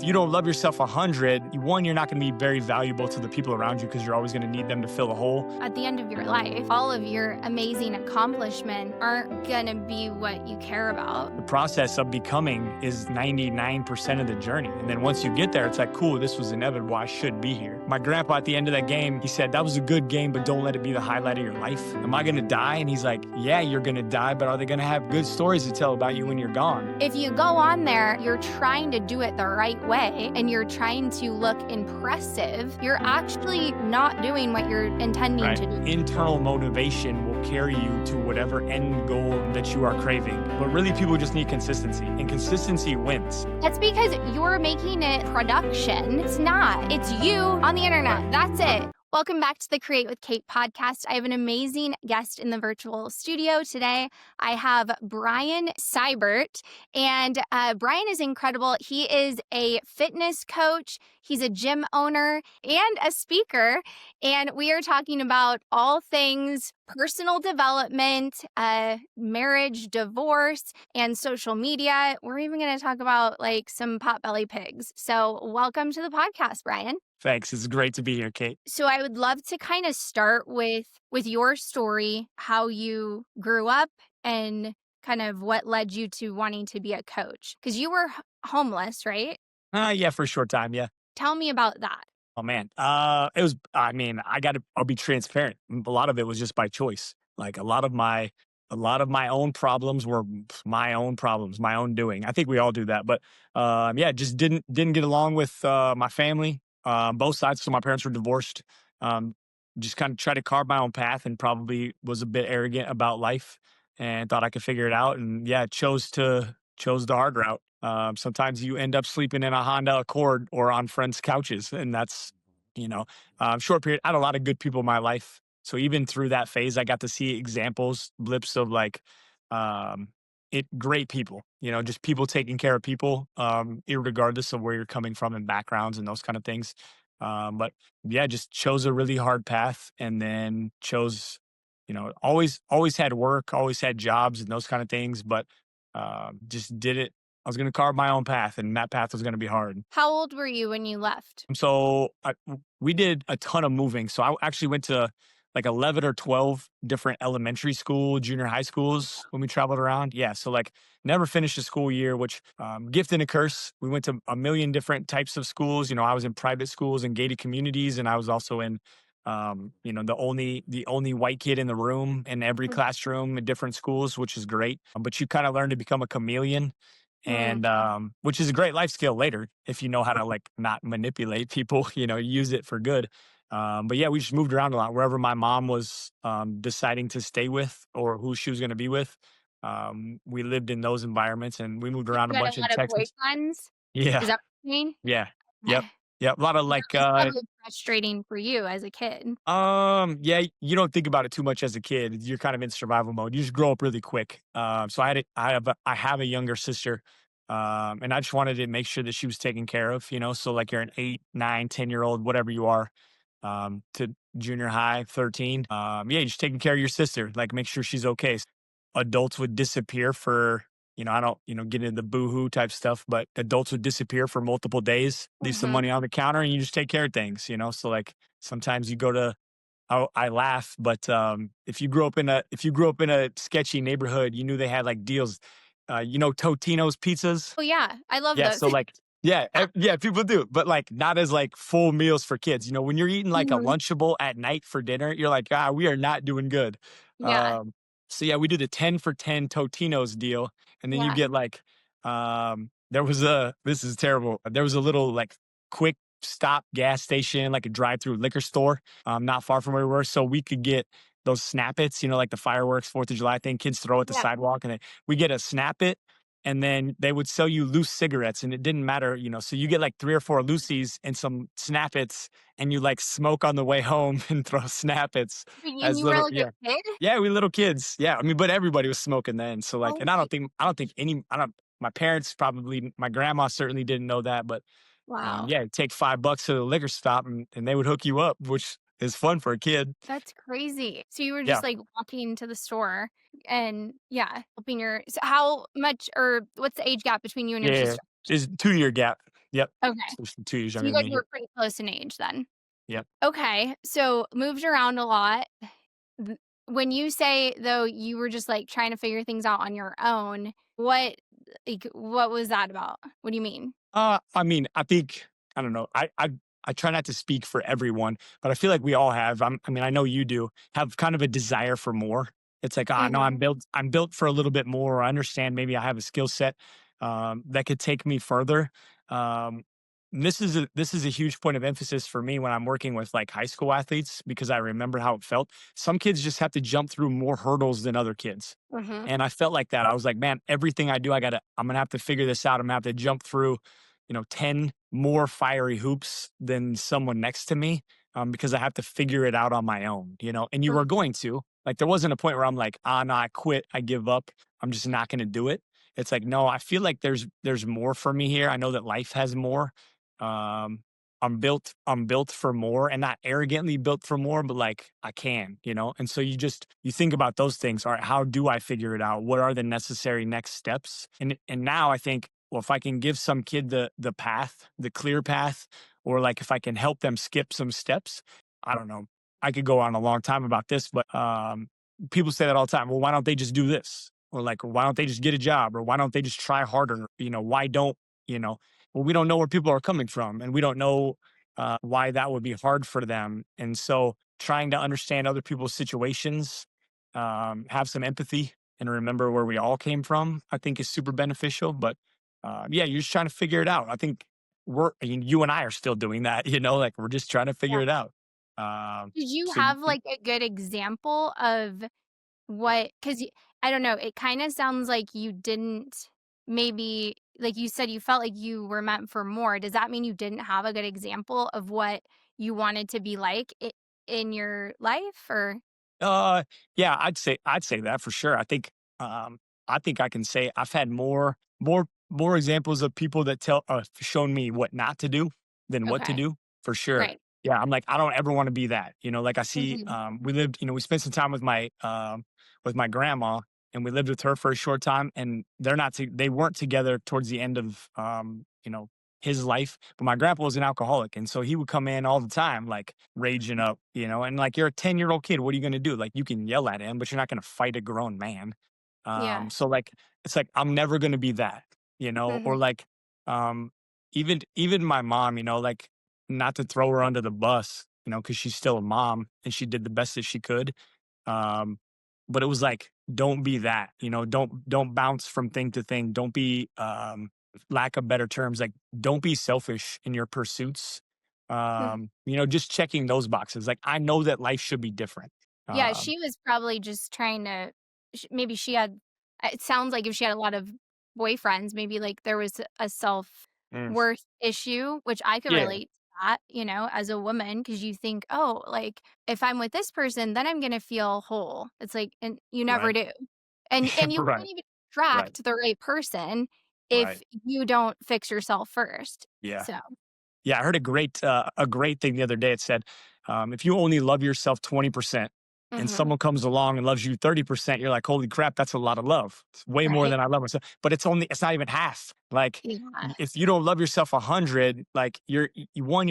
you don't love yourself 100, one, you're not going to be very valuable to the people around you because you're always going to need them to fill a hole. At the end of your life, all of your amazing accomplishments aren't going to be what you care about. The process of becoming is 99% of the journey. And then once you get there, it's like, cool, this was inevitable. I should be here. My grandpa at the end of that game, he said, that was a good game, but don't let it be the highlight of your life. Am I going to die? And he's like, yeah, you're going to die, but are they going to have good stories to tell about you when you're gone? If you go on there, you're trying to do it the right way and you're trying to look impressive, you're actually not doing what you're intending to do. Internal motivation will carry you to whatever end goal that you are craving. But really, people just need consistency, and consistency wins. That's because you're making it production. It's not. It's you on the internet. That's it. Welcome back to the Create with Kate podcast. I have an amazing guest in the virtual studio today. I have Brian Sibert, and Brian is incredible. He is a fitness coach. He's a gym owner and a speaker, and we are talking about all things personal development, marriage, divorce, and social media. We're even going to talk about like some potbelly pigs. So welcome to the podcast, Brian. Thanks. It's great to be here, Kate. So I would love to kind of start with your story, how you grew up and kind of what led you to wanting to be a coach. Because you were homeless, right? Yeah, for a short time. Yeah. Tell me about that. Oh man. It was, I mean, I'll be transparent. A lot of it was just by choice. Like a lot of my own problems were my own problems, my own doing. I think we all do that. But yeah, just didn't get along with my family. Both sides. So my parents were divorced. Just kind of tried to carve my own path and probably was a bit arrogant about life and thought I could figure it out. And yeah, chose the hard route. Sometimes you end up sleeping in a Honda Accord or on friends' couches. And that's, short period. I had a lot of good people in my life. So even through that phase, I got to see examples, blips of like, great people, just people taking care of people, irregardless of where you're coming from and backgrounds and those kind of things. But yeah, just chose a really hard path and then chose, always had work, always had jobs and those kind of things, but just did it. I was going to carve my own path and that path was going to be hard. How old were you when you left? So we did a ton of moving. So I actually went to like 11 or 12 different elementary school, junior high schools when we traveled around. Yeah. So like never finished a school year, which gift and a curse. We went to a million different types of schools. I was in private schools and gated communities. And I was also in, the only white kid in the room in every classroom in different schools, which is great. But you kind of learn to become a chameleon. And which is a great life skill later if you know how to like not manipulate people, use it for good. But yeah, we just moved around a lot wherever my mom was deciding to stay with or who she was going to be with. We lived in those environments and we moved around a You had bunch a in lot of Texas. boyfriends? Yeah. Is that what you mean? Yeah. Yep. Okay. Yep. A lot of like, That's probably frustrating for you as a kid. yeah, you don't think about it too much as a kid. You're kind of in survival mode. You just grow up really quick. So I have a younger sister. And I just wanted to make sure that she was taken care of, so like you're an 8, 9, 10-year-old, whatever you are, to junior high, 13. Yeah, just taking care of your sister, like make sure she's okay. Adults would disappear for, I don't, get into the boohoo type stuff, but adults would disappear for multiple days, leave some money on the counter and you just take care of things, So like sometimes you go to, I laugh, but if you grew up in a sketchy neighborhood, you knew they had like deals. Totino's pizzas. Oh yeah, I love Yeah, those. so like, yeah, yeah, people do, but like not as like full meals for kids. When you're eating like a Mhm. Lunchable at night for dinner, you're like, we are not doing good. Yeah, So yeah, we do the 10 for 10 Totino's deal, and then you yeah. get like, this is terrible. There was a little like quick stop gas station, like a drive-through liquor store, not far from where we were, so we could get those Snap-Its, like the fireworks, 4th of July thing, kids throw at the Yeah. sidewalk, and then we get a Snap-It, and then they would sell you loose cigarettes, and it didn't matter, so you get like 3 or 4 loosies and some Snap-Its, and you like smoke on the way home and throw Snap-Its And as you were little, like yeah. a kid? Yeah, we little kids. Yeah, I mean, but everybody was smoking then. So like, Oh and I don't think my parents probably, my grandma certainly didn't know that, but wow. yeah, take $5 to the liquor stop and they would hook you up, which is fun for a kid. That's crazy. So you were Yeah. just like walking to the store and yeah, helping so how much or what's the age gap between you and your Yeah. sister? It's 2-year gap. Yep. Okay. So she's 2 years So younger you than guys me. were Yep. pretty close in age then. Yep. Okay. So moved around a lot. Th When you say, though, you were just, like, trying to figure things out on your own, what was that about? What do you mean? I mean, I think I don't know. I try not to speak for everyone, but I feel like we all have. I mean, I know you do have kind of a desire for more. It's like, ah, no, Mhm, I'm built for a little bit more. I understand. Maybe I have a skill set that could take me further. Um, and this is a huge point of emphasis for me when I'm working with like high school athletes because I remember how it felt. Some kids just have to jump through more hurdles than other kids. mhm, And I felt like that. I was like, man, everything I do, I'm gonna have to figure this out. I'm gonna have to jump through, 10 more fiery hoops than someone next to me, because I have to figure it out on my own, and you mhm, were going to. Like, there wasn't a point where I'm like, ah, no, I quit, I give up, I'm just not gonna do it. It's like, no, I feel like there's more for me here. I know that life has more. Um, I'm built for more and not arrogantly built for more, but like I can. And so you think about those things. All right, how do I figure it out? What are the necessary next steps? And now I think, well, if I can give some kid the path, the clear path, or like if I can help them skip some steps, I don't know. I could go on a long time about this, but people say that all the time. Well, why don't they just do this? Or like, why don't they just get a job? Or why don't they just try harder? Why don't, you know, well, we don't know where people are coming from and we don't know why that would be hard for them. And so trying to understand other people's situations, have some empathy and remember where we all came from, I think is super beneficial. But yeah, you're just trying to figure it out. I think you and I are still doing that, like we're just trying to yeah. figure it out. Did you So have, like, a good example of what? 'Cause I don't know, it kinda sounds like you didn't maybe like you said, you felt like you were meant for more. Does that mean you didn't have a good example of what you wanted to be like in your life, or Uh, yeah, I'd say that for sure. I think I can say I've had more examples of people that shown me what not to do than what to okay, do for sure. right. Yeah, I'm like I don't ever want to be that. Like I see Mhm, we spent some time with my grandma and we lived with her for a short time and they weren't together towards the end of his life, but my grandpa was an alcoholic and so he would come in all the time like raging up, and like you're a 10-year-old kid, what are you gonna do? Like you can yell at him, but you're not gonna fight a grown man. yeah, So like it's like I'm never gonna be that, or mhm, like um even my mom, like not to throw her under the bus, because she's still a mom and she did the best that she could. Um, but it was like, don't be that, don't bounce from thing to thing. Don't be lack of better terms, like don't be selfish in your pursuits. mhm. Just checking those boxes. Like I know that life should be different. Yeah, Um, she was probably just trying to maybe she had it sounds like if she had a lot of boyfriends, maybe, like, there was a mm, self-worth issue, which I could yeah, relate to that, as a woman, because you think, "Oh, like, if I'm with this person, then I'm gonna feel whole." It's like and you never right. do. And you Right. can't even Right. attract the right person if Right. you don't fix yourself first. Yeah. So Yeah, I heard a great thing the other day. It said, if you only love yourself 20% and mhm, someone comes along and loves you 30%, you're like, holy crap, that's a lot of love. It's way more right. than I love myself. But it's not even half. Like Yeah. if you don't love yourself 100, like you're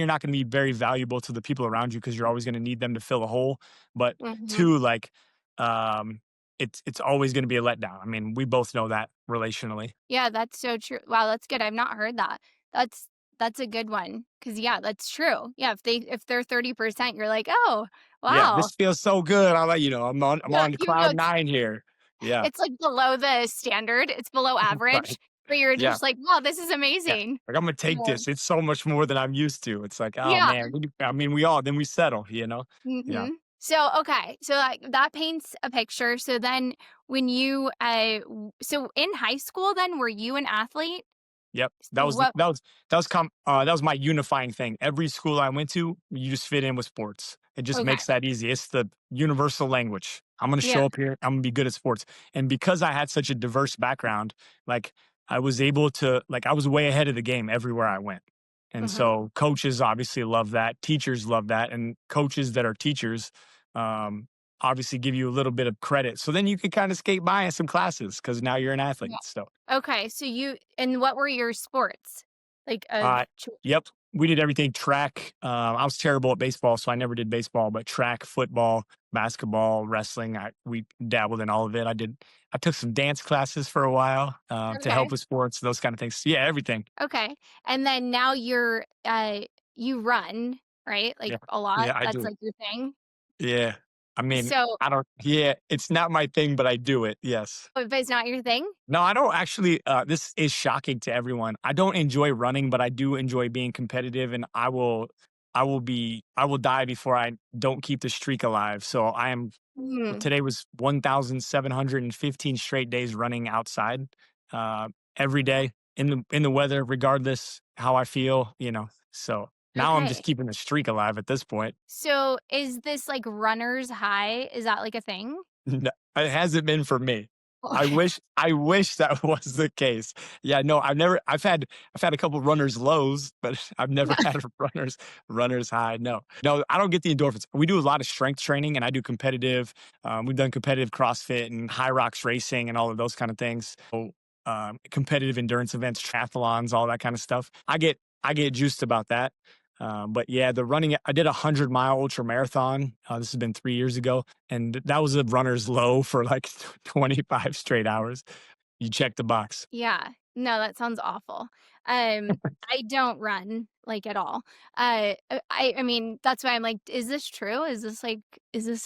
not going to be very valuable to the people around you because you're always going to need them to fill a hole. But Mhm. two, like, um, it's always going to be a letdown. I mean, we both know that relationally. Yeah, that's so true. Wow, that's good. I've not heard that. That's that's a good one. Cause yeah, that's true. Yeah, if they're 30%, you're like, "Oh, Yeah, wow." this feels so good. I'm like, I'm Yeah, on cloud nine here. Yeah. it's, like, below the standard, it's below Right. average, but you're Yeah. just like, "Wow, this is Yeah. amazing." Like, I'm gonna take Yeah. this. It's so much more than I'm used to. It's like, oh Yeah. man. I mean, then we settle. Yeah. Mhm. So, okay, so, like, that paints a picture. So then when you, so in high school then, were you an athlete? Yep. That So was what that was my unifying thing. Every school I went to, you just fit in with sports. It just okay. makes that easy. It's the universal language. I'm gonna Yeah. show up here. I'm gonna be good at sports. And because I had such a diverse background, like I was able to I was way ahead of the game everywhere I went. And Mhm. so coaches obviously love that. Teachers love that. And coaches that are teachers um obviously give you a little bit of credit. So then you can kind of skate by in some classes because now you're an Yeah. athlete. So Okay, so what were your sports? like Uh, of yep. We did everything track. I was terrible at baseball, so I never did baseball, but track, football, basketball, wrestling. We dabbled in all of it. I took some dance classes for a while to okay. help with sports, those kind of things. Yeah, everything. Okay. And then now you run, right? Like Yeah. a lot. Yeah, I That's do. like your thing. Yeah. I mean, So I don't, yeah, it's not my thing, but I do it. Yes. if it's not your thing? No, I don't actually. This is shocking to everyone. I don't enjoy running, but I do enjoy being competitive, and I will die before I don't keep the streak alive. So I am. Mm, Today was 1,715 straight days running outside, uh, every day in the weather, regardless how I feel. So now I'm just okay. keeping the streak alive at this point. So is this like runner's high? Is that like a thing? No, it hasn't been for me. Okay. I wish that was the case. Yeah, no, I've had a couple runners lows, but I've never had a runners high. No. No, I don't get the endorphins. We do a lot of strength training and I do competitive. We've done competitive CrossFit and high rocks racing and all of those kind of things. So, competitive endurance events, triathlons, all that kind of stuff. I get juiced about that. But yeah, the running, I did 100-mile ultra marathon. This has been 3 years ago. And that was a runner's low for like 25 straight hours. You check the box. Yeah. No, that sounds awful. I don't run, like, at all. I mean, that's why I'm like, "Is this true? Is this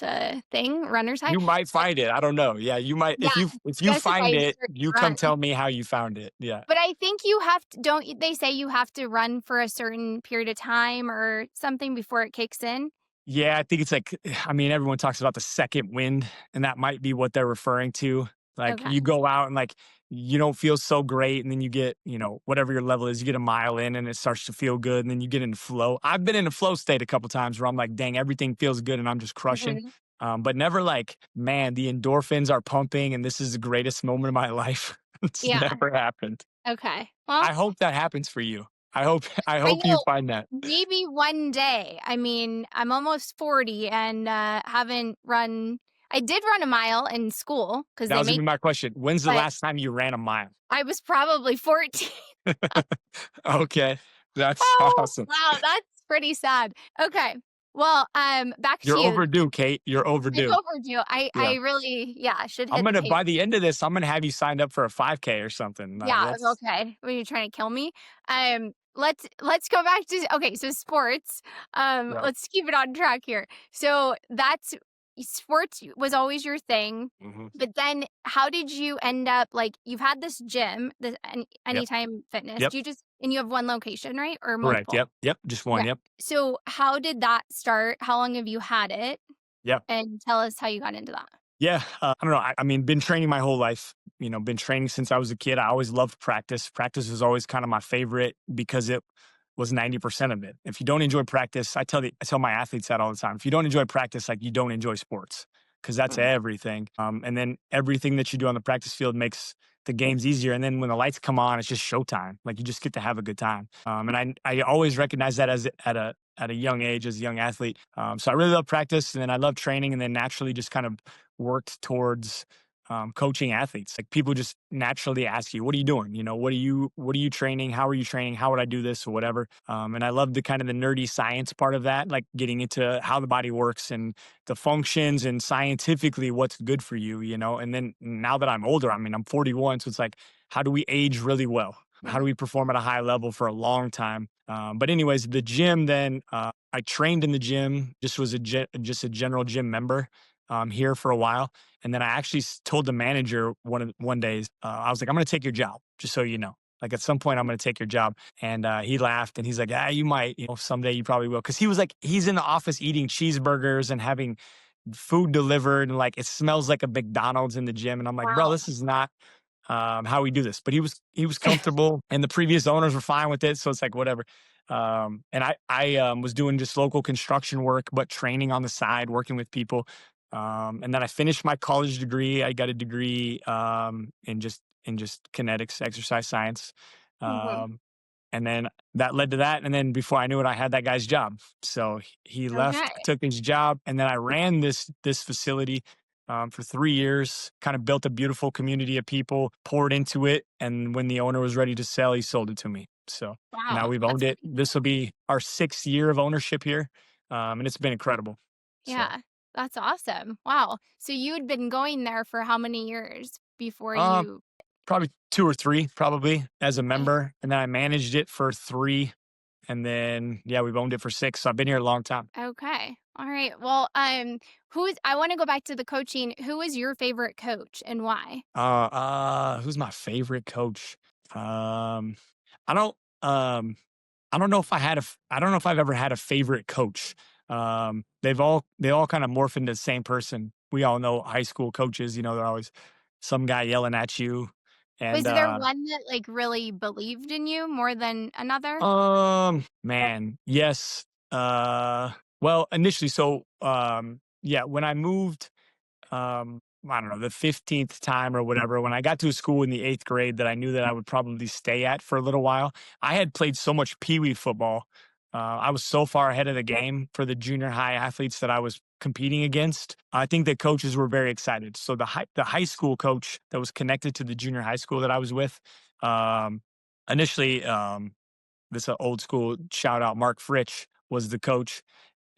a thing? Runner's high?" You might But find it. I don't know. Yeah, you might yeah, if you specify find a it, certain you come run. tell me how you found it. Yeah. But I think you have to don't they say you have to run for a certain period of time or something before it kicks in? Yeah, I think it's like, I mean, everyone talks about the second wind, and that might be what they're referring to. Like Okay. you go out and like you don't feel so great, and then you get, whatever your level is, you get a mile in and it starts to feel good, and then you get into flow. I've been in a flow state a couple times where I'm like, dang, everything feels good and I'm just crushing. Mhm. But never like, man, the endorphins are pumping and this is the greatest moment of my life. It's Yeah, never happened. okay. Well, I hope that happens for you. I I hope you know find that. maybe one day. I mean, I'm almost 40 and, haven't run I did run a mile in school because That they was gonna make be my question. When's the but last time you ran a mile? I was probably 14. Okay, that's Oh, awesome. wow, that's pretty sad. Okay. Well, back You're to you. overdue, Kate. You're I'm overdue. overdue. I Yeah. really, yeah, should hit the By pace. the end of this, I'm gonna have you signed up for a 5K or something. Yeah, That's okay. Were you trying to kill me? Let's go back to okay, so sports. yeah. Let's keep it on track here. So that's sports was always your thing, Mhm. but then how did you end up like you've had this gym, this Yep. Anytime Fitness. Yep. Do you just and you have one location, right? Or Correct. multiple? Yep. Yep. Just one. Okay. Yep. So how did that start? How long have you had it? Yep. And tell us how you got into that. Yeah, I don't know. I mean, been training my whole life. Been training since I was a kid. I always loved practice. Practice was always kind of my favorite because it was 90% of it. If you don't enjoy practice, I tell my athletes that all the time. If you don't enjoy practice, like you don't enjoy sports because that's Mhm. everything. And then everything that you do on the practice field makes the games easier. And then when the lights come on, it's just showtime. Like you just get to have a good time. And I always recognize that as at a young age as a young athlete. So I really love practice, and then I love training, and then naturally just kind of worked towards coaching athletes. Like people just naturally ask you, "What are you doing? What are you training? How are you training? How would I do this or whatever?" And I love the kind of the nerdy science part of that, like getting into how the body works and the functions and scientifically what's good for you. And then now that I'm older, I mean, I'm 41, so it's like, how do we age really well? How do Mhm. we perform at a high level for a long time? But anyways, the gym. Then I trained in the gym. Just was just a general gym member here for a while, and then I actually told the manager one day, I was like, "I'm going to take your job, just so you know. Like at some point, I'm going to take your job." And he laughed and he's like, "Ah, you might. Someday you probably will." Because he was like, he's in the office eating cheeseburgers and having food delivered, and like it smells like a McDonald's in the gym. And I'm like, "Bro, Wow. this is not how we do this." But he was comfortable, and the previous owners were fine with it, so it's like whatever. And I was doing just local construction work, but training on the side, working with people. And then I finished my college degree. I got a degree in just kinetics, exercise science. Mhm. Um, and then that led to that. And then before I knew it, I had that guy's job. So he left, I Okay. took his job, and then I ran this facility for 3 years. Kind of built a beautiful community of people, poured into it, and when the owner was ready to sell, he sold it to me. So now Wow, we've that's owned it. pretty This will be our 6th year of ownership here, and it's been incredible. So, yeah, that's awesome. Wow. So you had been going there for how many years before um, you probably 2 or 3 probably as a okay. member, and then I managed it for 3, and then, yeah, we've owned it for 6, so I've been here a long time. Okay. All right. Well, who's I want to go back to the coaching. Who is your favorite coach and why? Who's my favorite coach? Um, I don't, um I don't know if I don't know if I've ever had a favorite coach. They all kind of morph into the same person. We all know high school coaches, they're always some guy yelling at you. Was And there one that like really believed in you more than another? man, yes. Well, initially, so yeah, when I moved I don't know, the 15th time or whatever, when I got to a school in the 8th grade that I knew that I would probably stay at for a little while, I had played so much Pee Wee football. I was so far ahead of the game for the junior high athletes that I was competing against. I think the coaches were very excited. So the high school coach that was connected to the junior high school that I was with, um, initially, this old school shout out, Mark Fritch was the coach,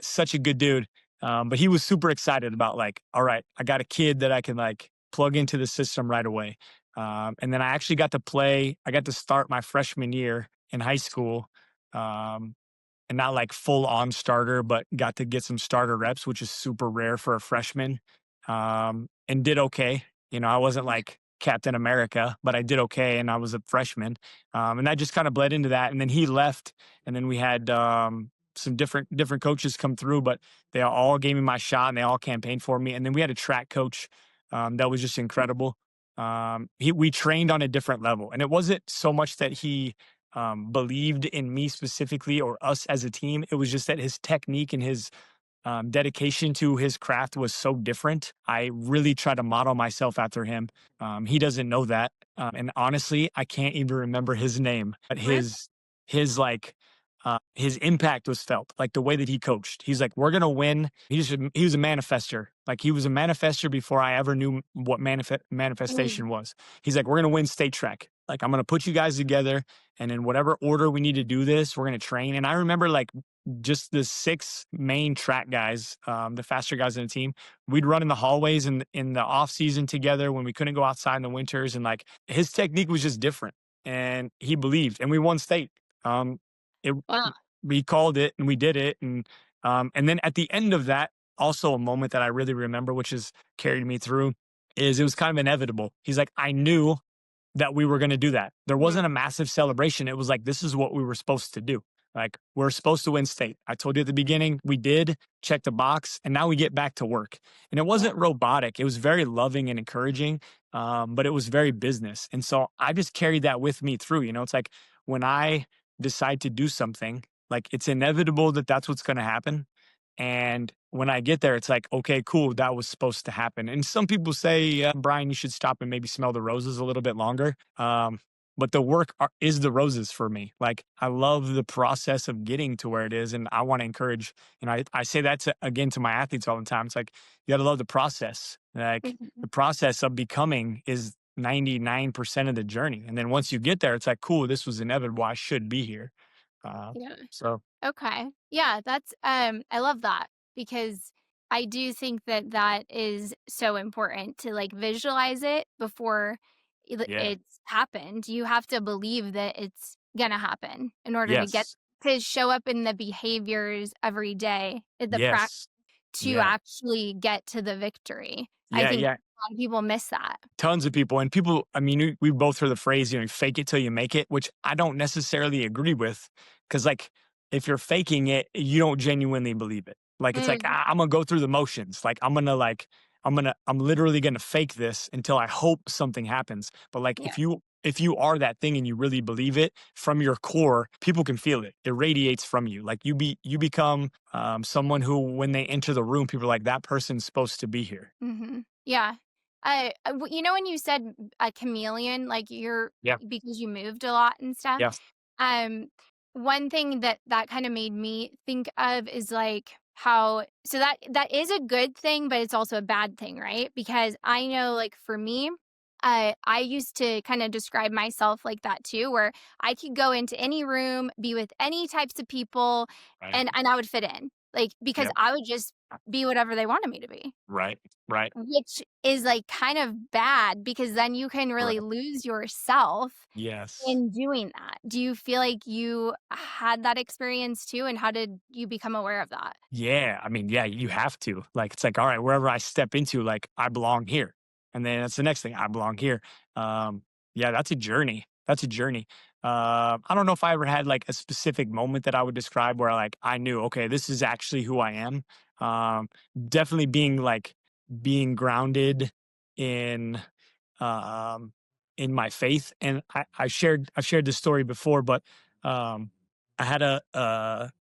such a good dude. But he was super excited about like, all right, I got a kid that I can like plug into the system right away. And then I actually got to play. I got to start my freshman year in high school. Um, and not like full on starter, but got to get some starter reps, which is super rare for a freshman. And did okay. I wasn't like Captain America, but I did okay, and I was a freshman. And that just kind of bled into that. And then he left, and then we had some different coaches come through, but they all gave me my shot, and they all campaigned for me. And then we had a track coach that was just incredible. We trained on a different level, and it wasn't so much that he believed in me specifically or us as a team. It was just that his technique and his dedication to his craft was so different. I really try to model myself after him. He doesn't know that, and honestly, I can't even remember his name. But Really? his his impact was felt, like the way that he coached. He's like, "We're gonna win." He was a manifester. Like he was a manifester before I ever knew what Mm, manifestation was. He's like, "We're gonna win state track. Like I'm gonna put you guys together, and in whatever order we need to do this, we're gonna train." And I remember like just the 6 main track guys, the faster guys in the team, we'd run in the hallways in the off season together when we couldn't go outside in the winters, and like his technique was just different, and he believed, and we won state. Um, it wow. we called it and we did it, and then at the end of that, also a moment that I really remember, which has carried me through, is it was kind of inevitable. He's like, I knew that we were going to do that. There wasn't Mm, a massive celebration. It was like, this is what we were supposed to do. Like, we're supposed to win state. I told you at the beginning, we did check the box, and now we get back to work. And it yeah. wasn't robotic. It was very loving and encouraging, but it was very business. And so I just carried that with me through. It's like when I decide to do something, like it's inevitable that that's what's going to happen. And when I get there, it's like, okay, cool, that was supposed to happen. And some people say, yeah, Brian, you should stop and maybe smell the roses a little bit longer. But the is the roses for me. Like, I love the process of getting to where it is. And I want to encourage, I say that again to my athletes all the time. It's like, you got to love the process. Like, Mhm. the process of becoming is 99% of the journey. And then once you get there, it's like, cool, this was inevitable. I should be here. Uh, Yeah. so, Okay. Yeah, that's I love that because I do think that that is so important to like visualize it before yeah. it's happened. You have to believe that it's going to happen in order to get Yes. to show up in the behaviors every day, in the practice Yes. to Yeah. actually get to the victory. I Yeah, think yeah. a lot of people miss that. Tons of people, and people, I mean, we both heard the phrase, fake it till you make it, which I don't necessarily agree with. Cause like, if you're faking it, you don't genuinely believe it. Like, it's like, Mm, I'm gonna go through the motions. Like, I'm literally gonna fake this until I hope something happens. But like, yeah. if you are that thing and you really believe it from your core, people can feel it. It radiates from you. Like, you become someone who, when they enter the room, people are like, that person's supposed to be here. Yeah. You know, when you said a chameleon, like you're Yeah. because you moved a lot and stuff. Yes. Um, one thing that kind of made me think of is like how so that is a good thing, but it's also a bad thing, right? Because I know, like for me, I used to kind of describe myself like that too, where I could go into any room, be with any types of people, Right. and I would fit in, like, because Yep. I would just be whatever they wanted me to be, Right. Right. which is like kind of bad because then you can really Right. lose yourself Yes. in doing that. Do you feel like you had that experience too? And how did you become aware of that? Yeah, I mean, yeah, you have to. Like, it's like, all right, wherever I step into, like, I belong here. And then that's the next thing, I belong here. Um, yeah, that's a journey. That's a journey. I don't know if I ever had like a specific moment that I would describe where like I knew, okay, this is actually who I am. Um, Definitely being grounded in um my faith. And I've shared this story before, but um I had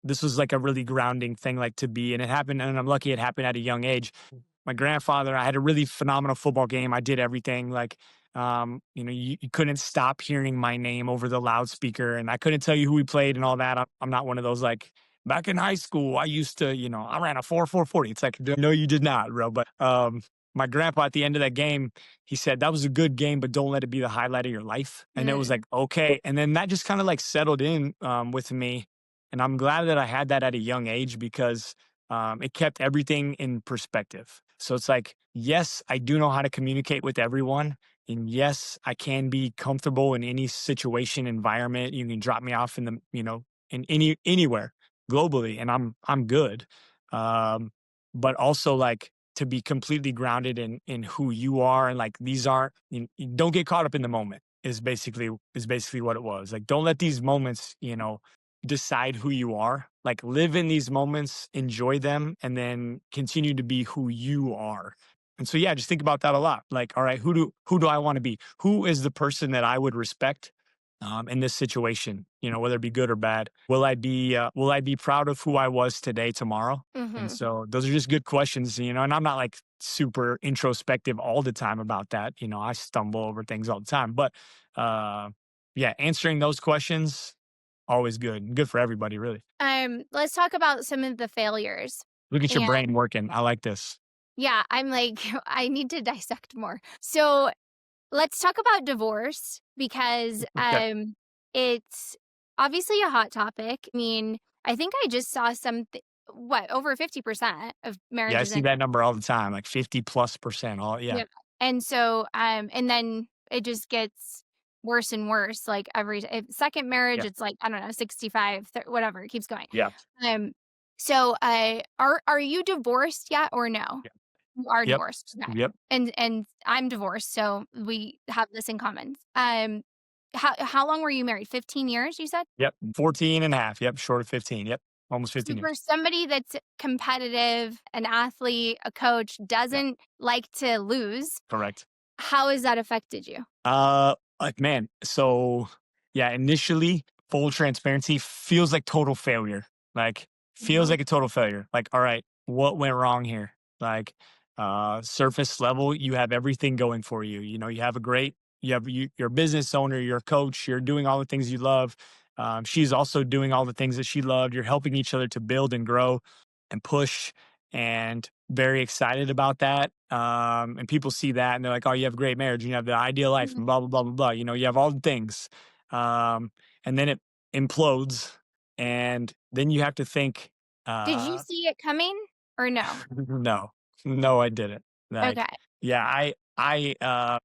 this was like a really grounding thing like to be, and it happened, and I'm lucky it happened at a young age. My grandfather, I had a really phenomenal football game. I did everything like, you couldn't stop hearing my name over the loudspeaker, and I couldn't tell you who we played and all that. I'm not one of those like, back in high school, I used to, I ran a 4.40. It's like, no, you did not, bro. But my grandpa at the end of that game, he said, that was a good game, but don't let it be the highlight of your life. And it was Mm, like, okay. And then that just kind of like settled in with me. And I'm glad that I had that at a young age because it kept everything in perspective. So it's like, yes, I do know how to communicate with everyone. And yes, I can be comfortable in any situation, environment. You can drop me off in in anywhere globally, and I'm good. Um, but also like to be completely grounded in who you are, and like these aren't, you don't get caught up in the moment is basically what it was. Like, don't let these moments, decide who you are. Like, live in these moments, enjoy them, and then continue to be who you are. And so, yeah, just think about that a lot. Like, all right, who do I want to be? Who is the person that I would respect in this situation? Whether it be good or bad. Will I be proud of who I was today, tomorrow? And mhm. so, those are just good questions. And I'm not like super introspective all the time about that. I stumble over things all the time, but uh, yeah, answering those questions always good. Good for everybody, really. Let's talk about some of the failures. Look at your And brain working. I like this. yeah, I'm like, I need to dissect more. So let's talk about divorce because Okay. it's obviously a hot topic. I mean, I think I just saw something, what, over 50% of Yeah, I marriages see end. that number all the time, like 50+%. All, yeah. Yeah. And so, and then it just gets worse and worse. Like second marriage, Yeah. it's like, I don't know, 65, whatever, it keeps going. Yeah. Um, so, are you divorced yet or no? Yeah. You are Yep. divorced. Okay. Yep. And I'm divorced, so we have this in common. How long were you married? 15 years, you said? Yep. 14 and a half. Yep. Short of 15. Yep. Almost So 15 for years. somebody that's competitive, an athlete, a coach, Yeah. doesn't like to lose, Correct. how has that affected you? Like, man, so yeah, initially, full transparency feels like total failure. Like, feels Mhm. like a total failure. Like, all right, what went wrong here? Like, surface level, you have everything going for you. You have you're a business owner, you're a coach, you're doing all the things you love. She's also doing all the things that she loved. You're helping each other to build and grow and push, and very excited about that. And people see that and they're like, "Oh, you have a great marriage, and you have the ideal life, Mhm. and blah blah blah blah blah." You have all the things, um, and then it implodes, and then you have to think, Did you uh, see it coming or no? "No, no, I didn't." Like, Okay. yeah,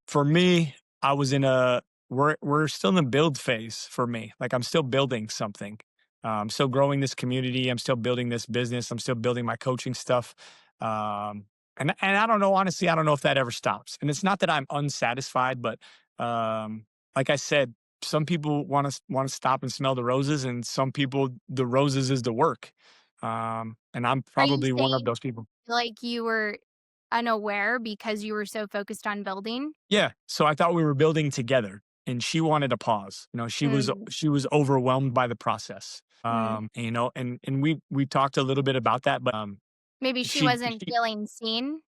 for me, I was in a we're still in the build phase for me. Like, I'm still building something. I'm still growing this community. I'm still building this business. I'm still building my coaching stuff. Um, and I don't know, honestly, I don't know if that ever stops. And it's not that I'm unsatisfied, but like I said, some people want to stop and smell the roses, and some people the roses is the work. And I'm Are you probably one of saying those people. like you were unaware because you were so focused on building? Yeah, so I thought we were building together, and she wanted a pause. Mm, She was overwhelmed by the process. mm. And we talked a little bit about that, but Maybe she wasn't she feeling seen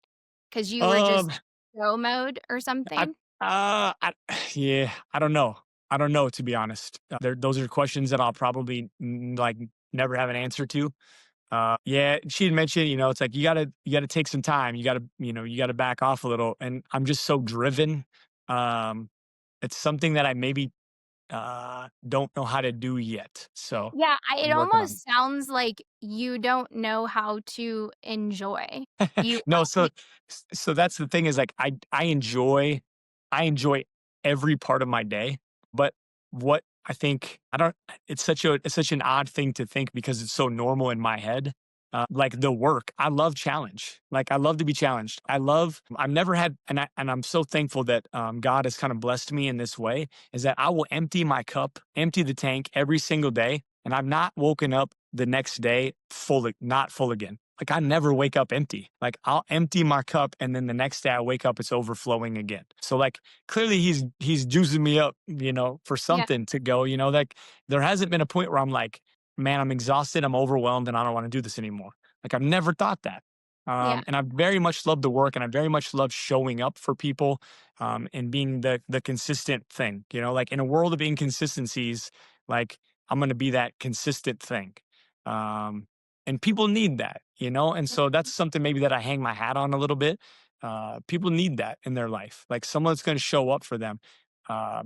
because you were just um go mode or I something? I yeah, I don't know. I don't know, to be honest. Those are questions that I'll probably like never have an answer to. Yeah, she had mentioned, it's like you gotta take some time. You gotta back off a little. And I'm just so driven. Um, it's something that I maybe don't know how to do yet. So Yeah, it I'm working on almost sounds like you don't know how to enjoy. it. You No, you so that's the thing is like I enjoy every part of my day, but what I think I don't it's such an odd thing to think because it's so normal in my head. Like the work, I love challenge. Like I love to be challenged. I've never had, and I'm so thankful that God has kind of blessed me in this way. Is that I will empty my cup, empty the tank every single day, and I've not woken up the next day not full again. Like I never wake up empty. Like I'll empty my cup and then the next day I wake up, it's overflowing again. So like clearly he's juicing me up, for yeah, something to go, like there hasn't been a point where I'm like, man, I'm exhausted, I'm overwhelmed, and I don't want to do this anymore. Like I've never thought that. yeah, And I very much love the work and I very much love showing up for people and being the consistent thing, like in a world of inconsistencies, like I'm gonna be that consistent thing. Um, and people need that, and so that's something maybe that I hang my hat on a little bit. People need that in their life, like someone that's going to show up for them.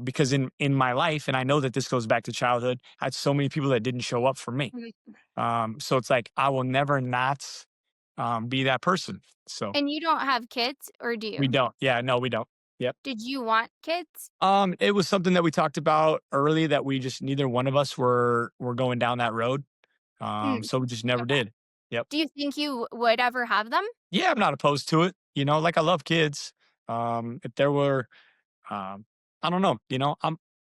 Because in my life, and I know that this goes back to childhood, I had so many people that didn't show up for me. mhm. So it's like I will never not be that person. So And you don't have kids, or do we you? don't. Yeah, no, we don't. Yep. Did you want kids? It was something that we talked about early that we just neither one of us were going down that road. Mm, So we just never okay. did. Yep. Do you think you would ever have them? Yeah, I'm not opposed to it. Like I love kids. If there were, um, I don't know.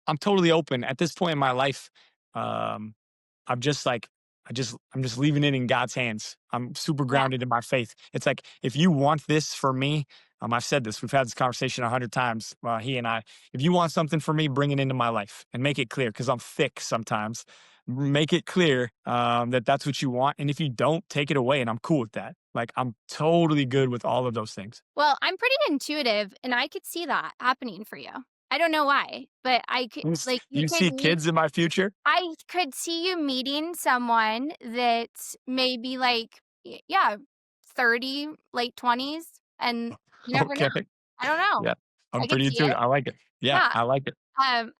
I'm totally open at this point in my life. Um, I'm just like, I'm just leaving it in God's hands. I'm super Yeah. grounded in my faith. It's like if you want this for me, I've said this. We've had this conversation 100 times. He and I. If you want something for me, bring it into my life and make it clear because I'm thick sometimes. Make it clear that that's what you want, and if you don't, take it away, and I'm cool with that. Like I'm totally good with all of those things. Well, I'm pretty intuitive, and I could see that happening for you. I don't know why, but I could like, you You could see meet kids in my future? I could see you meeting someone that's maybe, like, yeah, 30, late 20s, and you never know. Okay. I don't know. Yeah. I'm I could pretty see too. it. I like it. Yeah, Yeah. I like it.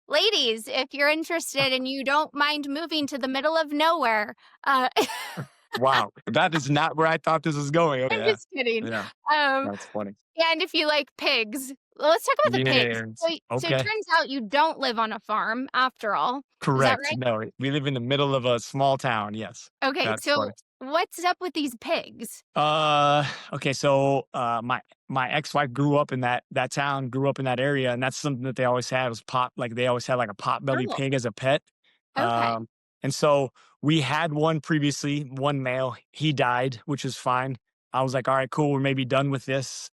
Ladies, if you're interested and you don't mind moving to the middle of nowhere, uh Wow. That is not where I thought this was going. Okay, I'm yeah. just kidding. Yeah. Um, That's funny. and if you like pigs, well, let's talk about the pigs. Yes. So it Okay. turns out you don't live on a farm after all. Is that Correct. right? No, we live in the middle of a small town. Yes. Okay, That's funny. so what's up with these pigs? Okay, so my ex-wife grew up in that town, grew up in that area, and that's something that they always had was like they always had like a potbelly Oh, pig as a pet. okay. And so we had one previously, one male. He died, which is fine. I was like, all right, cool, we're maybe done with this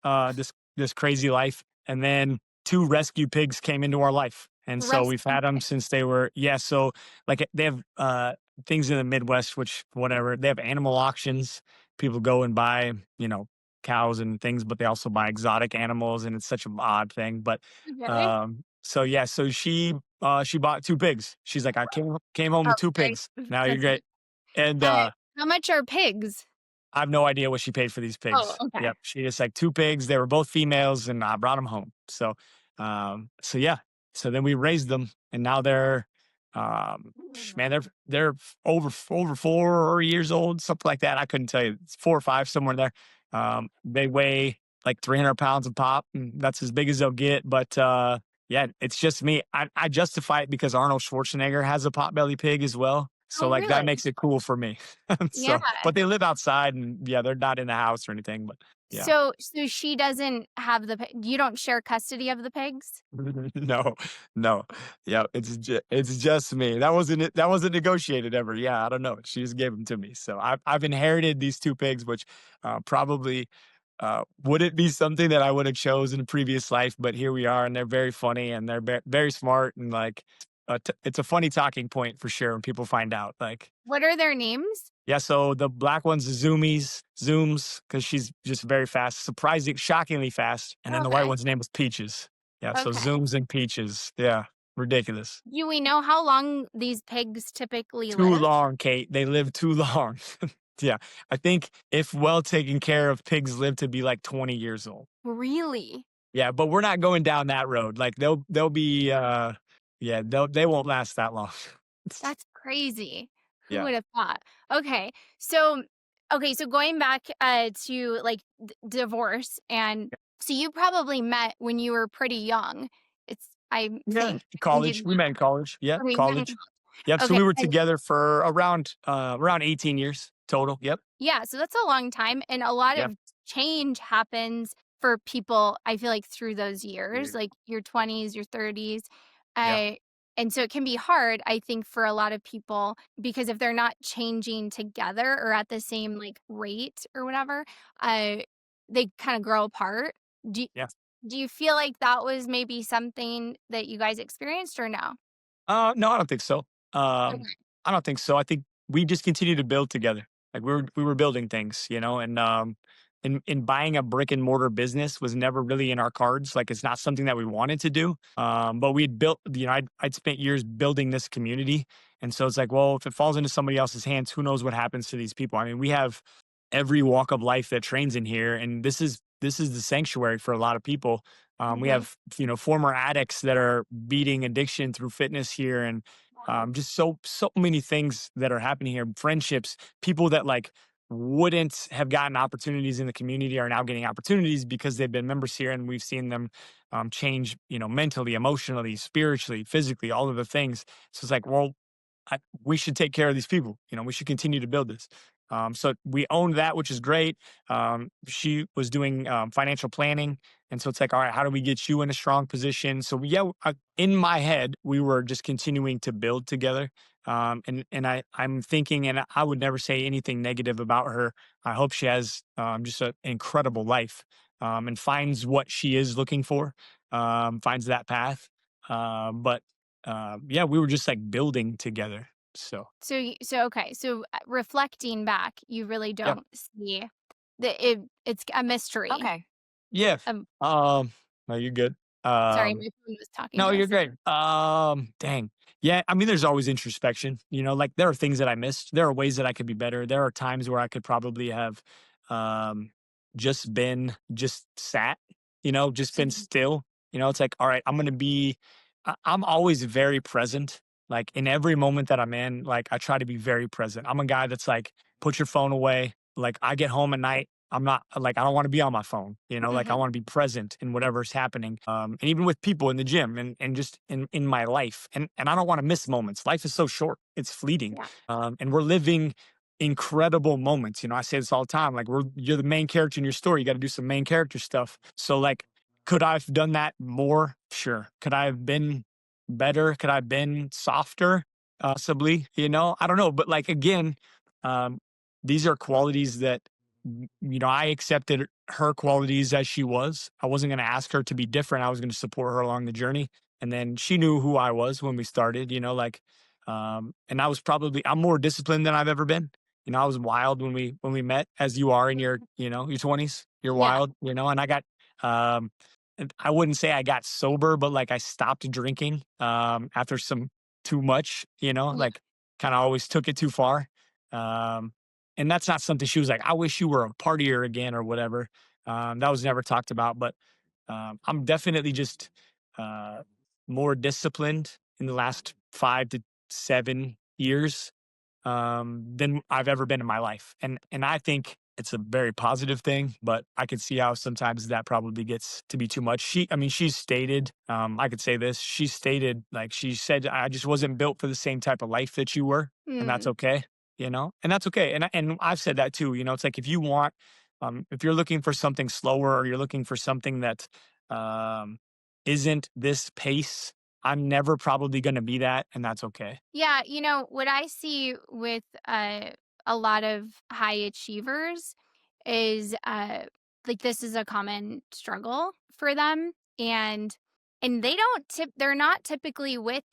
crazy life. And then two rescue pigs came into our life. And so we've Rescue had them pig. since they were, yeah. So like they have things in the Midwest, which whatever, they have animal auctions. People go and buy, cows and things, but they also buy exotic animals, and it's such an odd thing. But Okay. so yeah, so she bought two pigs. She's like, I came home Oh, with two great. pigs. Now you're That's great. great. And Uh, how much are pigs? I have no idea what she paid for these Oh, pigs. okay. Yep. She just like two pigs. They were both females and I brought them home. So yeah. So then we raised them and now they're, man, they're over 4 years old, something like that. I couldn't tell you. It's 4 or 5, somewhere there. They weigh like 300 pounds a pop and that's as big as they'll get. But, yeah, it's just me. I justify it because Arnold Schwarzenegger has a potbelly pig as well. So Oh, like that really? makes it cool for me. Yeah. But they live outside and yeah, they're not in the house or anything, but yeah. So she doesn't have the you don't share custody of the pigs? No, no. Yeah, it's just me. That wasn't negotiated ever. Yeah, I don't know. She just gave them to me. So I've inherited these two pigs, which probably wouldn't be something that I would have chose in a previous life, but here we are, and they're very funny and they're very smart and like it's a funny talking point for sure when people find out. Like, What are their names? yeah, so the black one's Zooms, because she's just very fast, shockingly fast. And then the white Okay. one's name was Peaches. Yeah, so Okay. Zooms and Peaches. Yeah, ridiculous. Do we know how long these pigs typically Too live? long, Kate. They live too long. Yeah, I think if well taken care of, pigs live to be like 20 years old. Really? Yeah, but we're not going down that road. Like they'll be yeah, they won't last that long. That's crazy. Who Yeah. would have thought? Okay. So so going back to like divorce, and so you probably met when you were pretty young. It's I Yeah. think College. thinking We met in college. Yeah, okay, you met in college. Yep. college. So Okay. we were And together for around 18 years total. Yep. yeah, so that's a long time, and a lot Yeah. of change happens for people, I feel like, through those years, Weird. like your 20s, your 30s. Yeah. Uh, and so it can be hard, I think, for a lot of people because if they're not changing together or at the same like rate or whatever, uh, they kind of grow apart. Do you, Yeah. do you feel like that was maybe something that you guys experienced or no? No, I don't think so. Um, Okay. I don't think so. I think we just continue to build together. Like we were building things, and in buying a brick and mortar business was never really in our cards. Like it's not something that we wanted to do. But we'd built, I'd spent years building this community, and so it's like, well, if it falls into somebody else's hands, who knows what happens to these people? I mean, we have every walk of life that trains in here, and this is the sanctuary for a lot of people. We Hmm. have former addicts that are beating addiction through fitness here, and just so many things that are happening here. Friendships, people that like wouldn't have gotten opportunities in the community are now getting opportunities because they've been members here, and we've seen them change, mentally, emotionally, spiritually, physically, all of the things. So it's like, well, we should take care of these people. We should continue to build this. So we owned that, which is great. She was doing financial planning, and so it's like, all right, how do we get you in a strong position? So yeah, in my head, we were just continuing to build together. And I'm thinking, and I would never say anything negative about her. I hope she has just an incredible life and finds what she is looking for, finds that path. But yeah, we were just like building together. So So okay, so reflecting back, you really yeah, don't see it's a mystery. Okay. yeah. Um, Um, no, you're good. sorry, my Um, phone was talking no, to you're us. great. Dang. Yeah, I mean, there's always introspection. Like there are things that I missed. There are ways that I could be better. There are times where I could probably have, um, just sat. Just been Mhm. still. It's like, all right, I'm gonna be. I'm always very present. Like in every moment that I'm in, like I try to be very present. I'm a guy that's like, put your phone away. Like I get home at night. I'm not like I don't want to be on my phone, like I Mhm. want to be present in whatever's happening. And even with people in the gym and just in my life. And I don't want to miss moments. Life is so short. It's fleeting. Yeah. And we're living incredible moments. I say this all the time. Like you're the main character in your story. You got to do some main character stuff. So like could I have done that more? Sure. Could I have been better? Could I have been softer? Possibly, I don't know. But like again, um, these are qualities that I accepted her qualities as she was. I wasn't going to ask her to be different. I was going to support her along the journey. And then she knew who I was when we started, like, and I'm more disciplined than I've ever been. I was wild when we met, as you are in your 20s. You're Yeah. wild, and um, and I wouldn't say I got sober, but like I stopped drinking after some too much, Yeah. like kind of always took it too far. Um, and that's not something she was like, I wish you were a partier again or whatever. That was never talked about, but I'm definitely just uh, more disciplined in the last 5 to 7 years than I've ever been in my life. And I think it's a very positive thing, but I could see how sometimes that probably gets to be too much. She's stated, I could say this, she stated, like she said, I just wasn't built for the same type of life that you were, and that's Mm. okay, and that's okay. And I've said that too, it's like if you're looking for something slower or you're looking for something that um, isn't this pace, I'm never probably going to be that, and that's okay. Yeah, what I see with a lot of high achievers is like this is a common struggle for them, and they're not typically with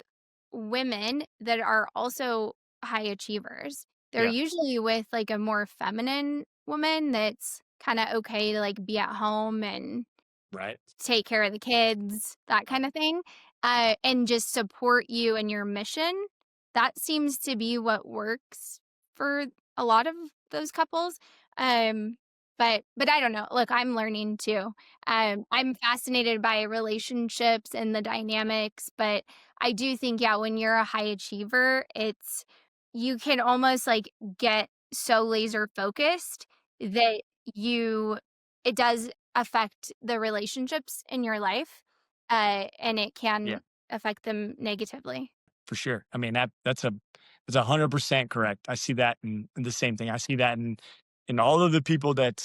women that are also high achievers. They're Yeah, usually with like a more feminine woman that's kind of okay to like be at home and right. take care of the kids, that kind of thing, and just support you in your mission. That seems to be what works for a lot of those couples. Um, But I don't know. Look, I'm learning too. I'm fascinated by relationships and the dynamics, but I do think, yeah, when you're a high achiever, it's you can almost like get so laser focused that you it does affect the relationships in your life, and it Yeah. can affect them negatively. For sure. I mean, that's 100% correct. I see that in the same thing. I see that in all of the people that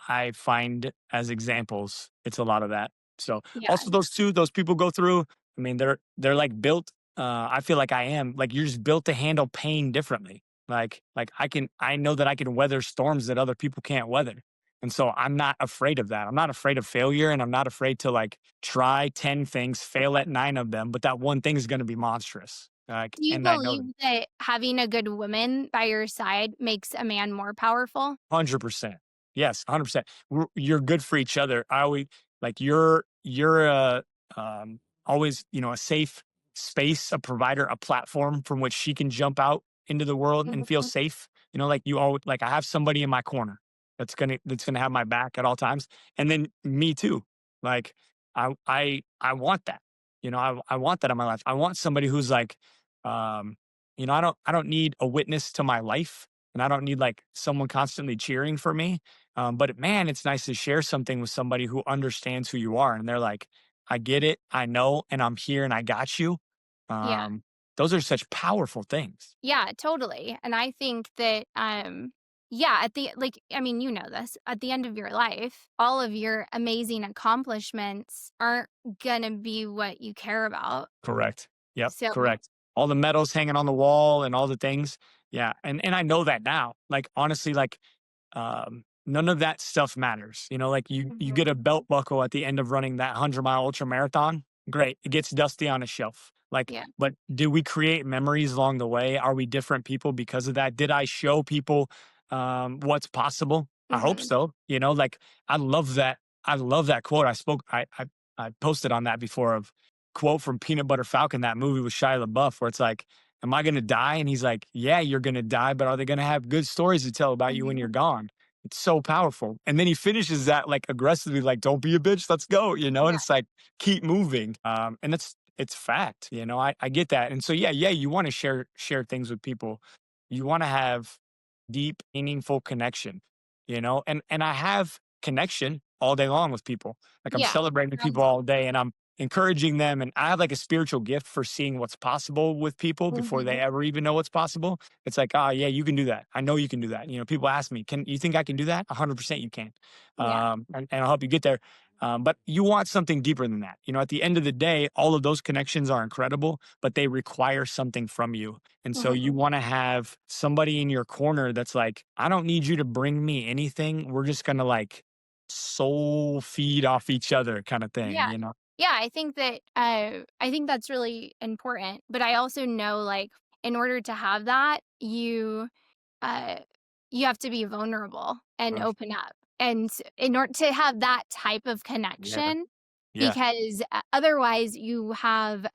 I find as examples. It's a lot of that. So Yeah. also those people go through. I mean, they're like built. I feel like I am like you're just built to handle pain differently. I know that I can weather storms that other people can't weather. And so I'm not afraid of that. I'm not afraid of failure, and I'm not afraid to like try 10 things, fail at 9 of them, but that one thing is gonna be monstrous. Like, Do you and I know that believe that having a good woman by your side makes a man more powerful? 100%. Yes, 100%. You're good for each other. I always like you're always, a safe space, a provider, a platform from which she can jump out into the world and feel Mhm. safe. Like you always like I have somebody in my corner that's gonna have my back at all times. And then me too. Like I want that. I want that in my life. I want somebody who's like, um, I don't need a witness to my life, and I don't need like someone constantly cheering for me. But man, it's nice to share something with somebody who understands who you are, and they're like, "I get it, I know, and I'm here, and I got you." Yeah. Um, those are such powerful things. Yeah, totally. And I think that yeah, at the like I mean, you know this. At the end of your life, all of your amazing accomplishments aren't going to be what you care about. Correct. Yep. So, Correct. All the medals hanging on the wall and all the things. Yeah, and I know that now. Like honestly, like none of that stuff matters. Like you mhm, get a belt buckle at the end of running that 100-mile ultra marathon. Great. It gets dusty on a shelf. Like, yeah. but did we create memories along the way? Are we different people because of that? Did I show people what's possible? I hope Mhm. so. Like I love that. I love that quote. I posted on that before of quote from Peanut Butter Falcon, that movie with Shia LaBeouf, where it's like, am I going to die? And he's like, yeah, you're going to die, but are they going to have good stories to tell about you when Mhm. you're gone? It's so powerful. And then he finishes that like aggressively, like, don't be a bitch, let's go, and Yeah. it's like, keep moving. And it's fact, I get that. And so, yeah, you want to share things with people. You want to have deep, meaningful connection, and I have connection all day long with people. Like I'm Yeah. celebrating people all day, and I'm encouraging them, and I have like a spiritual gift for seeing what's possible with people before they Mhm. ever even know what's possible. It's like, "Ah, yeah, you can do that. I know you can do that." People ask me, "Can you think I can do that?" 100% you can. Yeah. And I'll help you get there. But you want something deeper than that. At the end of the day, all of those connections are incredible, but they require something from you. And so you Mhm. want to have somebody in your corner that's like, I don't need you to bring me anything. We're just going to like soul feed off each other kind of Yeah. thing. Yeah, I think that's really important, but I also know, like, in order to have that, uh, you have to be vulnerable and Uh, open up, and in order to have that type of yeah. connection, Yeah. because, otherwise you have,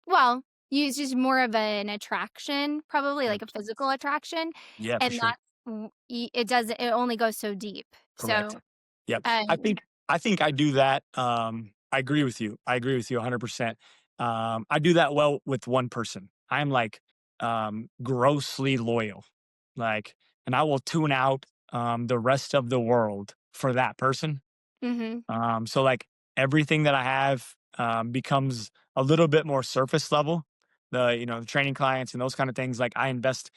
well, you it's just more of an attraction, probably Yeah. like a physical attraction, Yeah, for and sure. that's w y it only goes so deep. Correct. So, Yep. I um think I think I do that. I agree with you. I agree with you 100%. I do that well with one person. I'm like grossly loyal. Like, and I will tune out the rest of the world for that person. mhm, So like everything that I have becomes a little bit more surface level. The training clients and those kind of things. Like I invest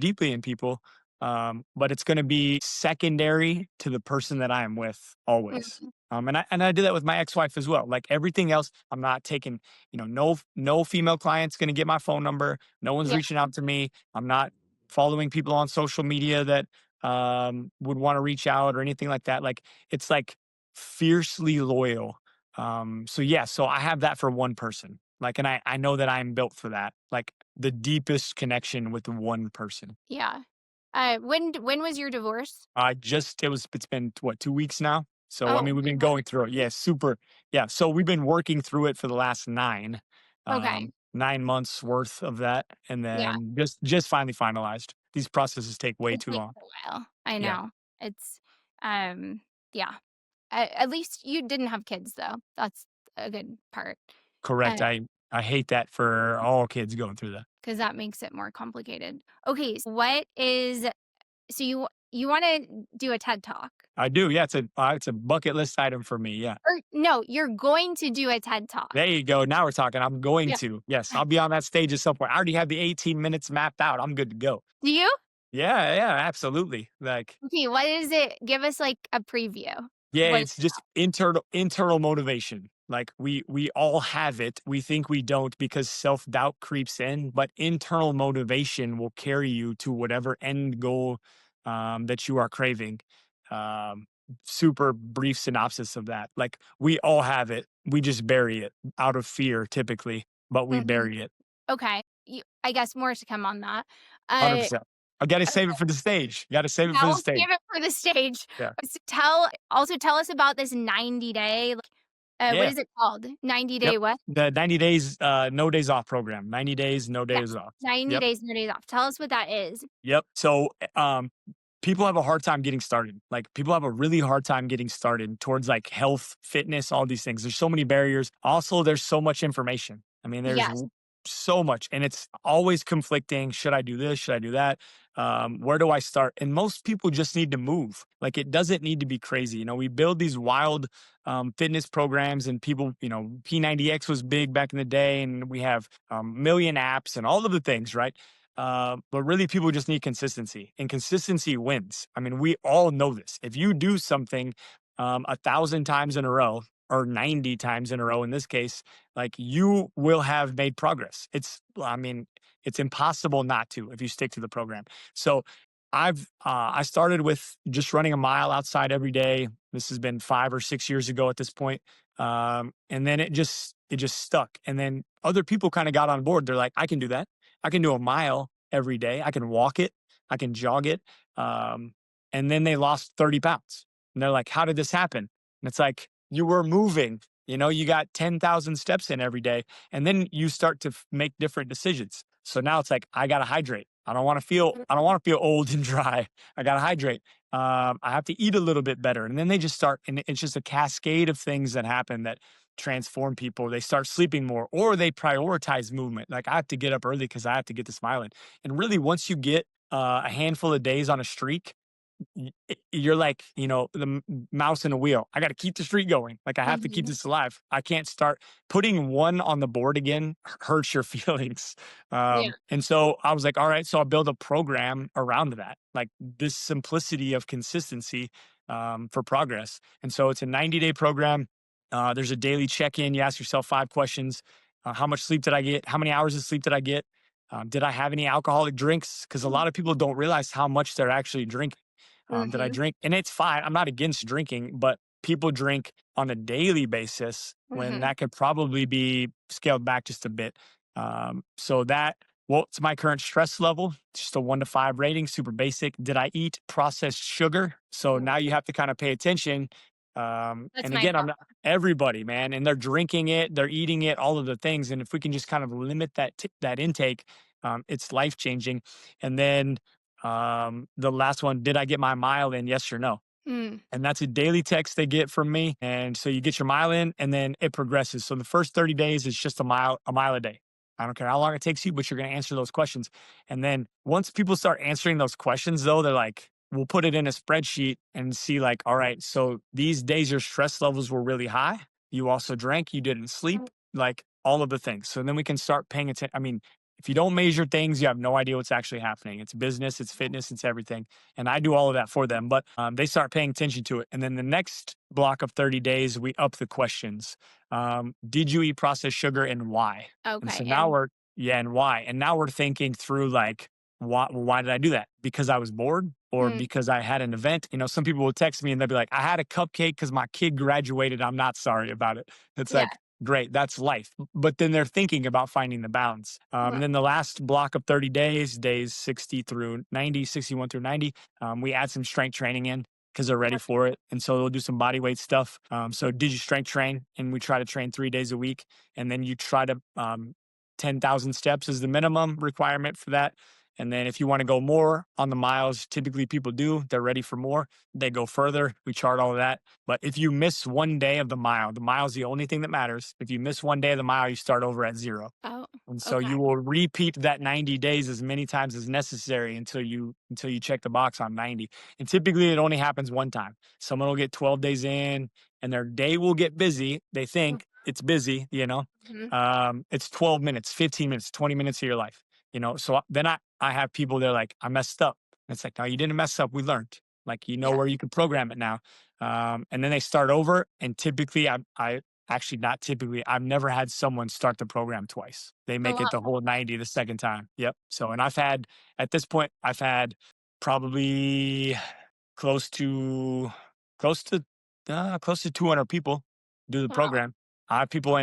deeply in people, but it's going to be secondary to the person that I am with always. mhm, And I do that with my ex-wife as well. Like everything else, I'm not taking. No female client's going to get my phone number. No one's yeah, reaching out to me. I'm not following people on social media that would want to reach out or anything like that. Like it's like fiercely loyal. So yeah, so I have that for one person. Like, and I know that I'm built for that. Like the deepest connection with one person. yeah. When was your divorce? It's been what, 2 weeks now. So I Oh, mean, we've been going through it. Yeah, super. Yeah. So we've been working through it for the last okay. 9 months worth of that, and Yeah, then just finally finalized. These processes take way it too takes long. a while. I Yeah. know. It's, um, yeah. At least you didn't have kids, though. That's a good part. Correct. I hate that for all kids going through that. Because that makes it more complicated. Okay, what is so you wanna do a TED Talk? I do. Yeah, it's a bucket list item for me. Yeah. Or no, you're going to do a TED Talk. There you go. Now we're talking. I'm going Yeah. to. Yes, I'll be on that stage at some point. I already have the 18 minutes mapped out. I'm good to go. Do you? Yeah, yeah, absolutely. Like, Okay, what is it? Give us, like, a preview. yeah, What is it's just internal motivation. Like we all have it. We think we don't because self-doubt creeps in, but internal motivation will carry you to whatever end goal that you are craving. Um, Super brief synopsis of that. Like we all have it. We just bury it out of fear typically, but we mhm, bury it. okay. You I guess more to come on that. Uh, 100%. I got to save it for the stage. Got to save it yeah, for the we'll stage. save it for the stage. Yeah. Tell us about this 90-day, what Yeah. is it called? 90 Yep. day what? The 90 days, no days off program. 90 days, no Yeah, days off. 90 Yep. days, no days off. Tell us what that is. Yep. So, people have a hard time getting started. Like people have a really hard time getting started towards like health, fitness, all these things. There's so many barriers. Also, there's so much information. I mean, Yes. so much, and it's always conflicting. Should I do this? Should I do that? Where do I start? And most people just need to move. Like it doesn't need to be crazy. You know, we build these wild fitness programs, and people, you know, P90X was big back in the day, and we have million apps and all of the things, right? But really, people just need consistency, and consistency wins. I mean, we all know this. If you do something 1,000 times in a row, or 90 times in a row in this case, like you will have made progress. I mean, it's impossible not to if you stick to the program. So I started with just running a mile outside every day. This has been 5 or 6 years ago at this point. And then it just stuck. And then other people kind of got on board. They're like, I can do that. I can do a mile every day. I can walk it. I can jog it. Um, and then they lost 30 pounds. And they're like, how did this happen? And it's like, you were moving, you know, you got 10,000 steps in every day. And then you start to make different decisions. So now it's like, I got to hydrate. I don't want to feel old and dry. I got to hydrate. I have to eat a little bit better. And then they just start, and it's just a cascade of things that happen that transform people. They start sleeping more, or they prioritize movement. Like I have to get up early because I have to get this mile in. And really, once you get a handful of days on a streak, you're like, you know, the mouse in a wheel. I got to keep the streak going. Like I have to keep Mhm. this alive. I can't start putting one on the board again hurts your feelings. Yeah. And so I was like, all right, so I'll build a program around that, like this simplicity of consistency for progress. And so it's a 90-day program. There's a daily check-in. You ask yourself 5 questions. How much sleep did I get? How many hours of sleep did I get? Did I have any alcoholic drinks? Because a Mm, lot of people don't realize how much they're actually drinking. That I mhm, drink, and it's fine. I'm not against drinking, but people drink on a daily basis when mhm, that could probably be scaled back just a bit. So that, well, it's my current stress level, just a 1 to 5 rating, super basic. Did I eat processed sugar? So now mhm. you have to kind of pay attention. That's And my again, I'm problem. not everybody, man, and they're drinking it, they're eating it, all of the things. And if we can just kind of limit that intake, it's life changing. And then the last one, did I get my mile in? Yes or no? Mm, And that's a daily text they get from me. And so you get your mile in and then it progresses. So the first 30 days is just a mile a day. I don't care how long it takes you, but you're going to answer those questions. And then once people start answering those questions, though, they're like, we'll put it in a spreadsheet and see, like, all right, so these days your stress levels were really high. You also drank, you didn't sleep, like all of the things. So then we can start paying attention. I mean, if you don't measure things, you have no idea what's actually happening. It's business, it's fitness, it's everything. And I do all of that for them, but they start paying attention to it. And then the next block of 30 days, we up the questions. Did you eat processed sugar and why? And okay, so now and yeah, and why? And now we're thinking through like, why did I do that? Because I was bored or mm, because I had an event? You know, some people will text me and they'll be like, I had a cupcake because my kid graduated. I'm not sorry about it. It's yeah, like, great, that's life. But then they're thinking about finding the balance. And right, then the last block of 30 days, days 60 through 90, 61 through 90, we add some strength training in because they're ready for it. And so they'll do some body weight stuff. So did you strength train? And we try to train 3 days a week. And then you try to 10,000 steps is the minimum requirement for that. And then if you want to go more on the miles, typically people do, they're ready for more. They go further. We chart all of that. But if you miss one day of the mile is the only thing that matters. If you miss one day of the mile, you start over at zero. Oh, And so okay. you will repeat that 90 days as many times as necessary until you check the box on 90. And typically it only happens one time. Someone will get 12 days in and their day will get busy. They think it's busy, Mhm. it's 12 minutes, 15 minutes, 20 minutes of your life, So then I have people, they're like, I messed up. And it's like, no, you didn't mess up. We learned. Like, Yeah. where you can program it now. And then they start over. And typically, I actually not typically, I've never had someone start the program twice. They Oh, make it the wow. whole 90 the second time. Yep. So, and at this point, I've had probably close to close to close to 200 people do the Wow. program. I have people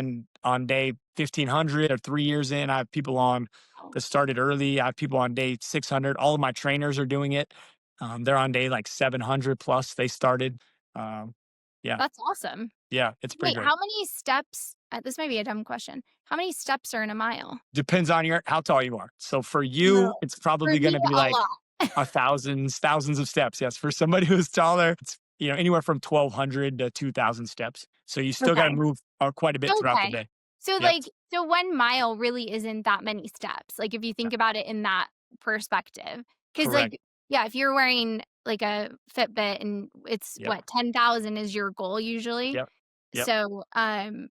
on day 1500 or 3 years in. I have people on that started early. I have people on day 600. All of my trainers are doing it. They're on day like 700 plus. They started. Um, yeah, That's awesome. yeah, it's pretty Wait, great. how many steps this might be a dumb question. How many steps are in a mile? Depends on how tall you are. So for No. you, it's For probably going me, to be a like lot. thousands of steps. Yes, for somebody who's taller, it's anywhere from 1,200 to 2,000 steps. So you still got to Okay. move quite a bit throughout the Okay. day. So, Yep, like, so 1 mile really isn't that many steps, like, if you yeah, think about it in that perspective. Because, correct. like, yeah, if you're wearing, like, a Fitbit and it's Yep, what, 10,000 is your goal usually? yep, yep. So,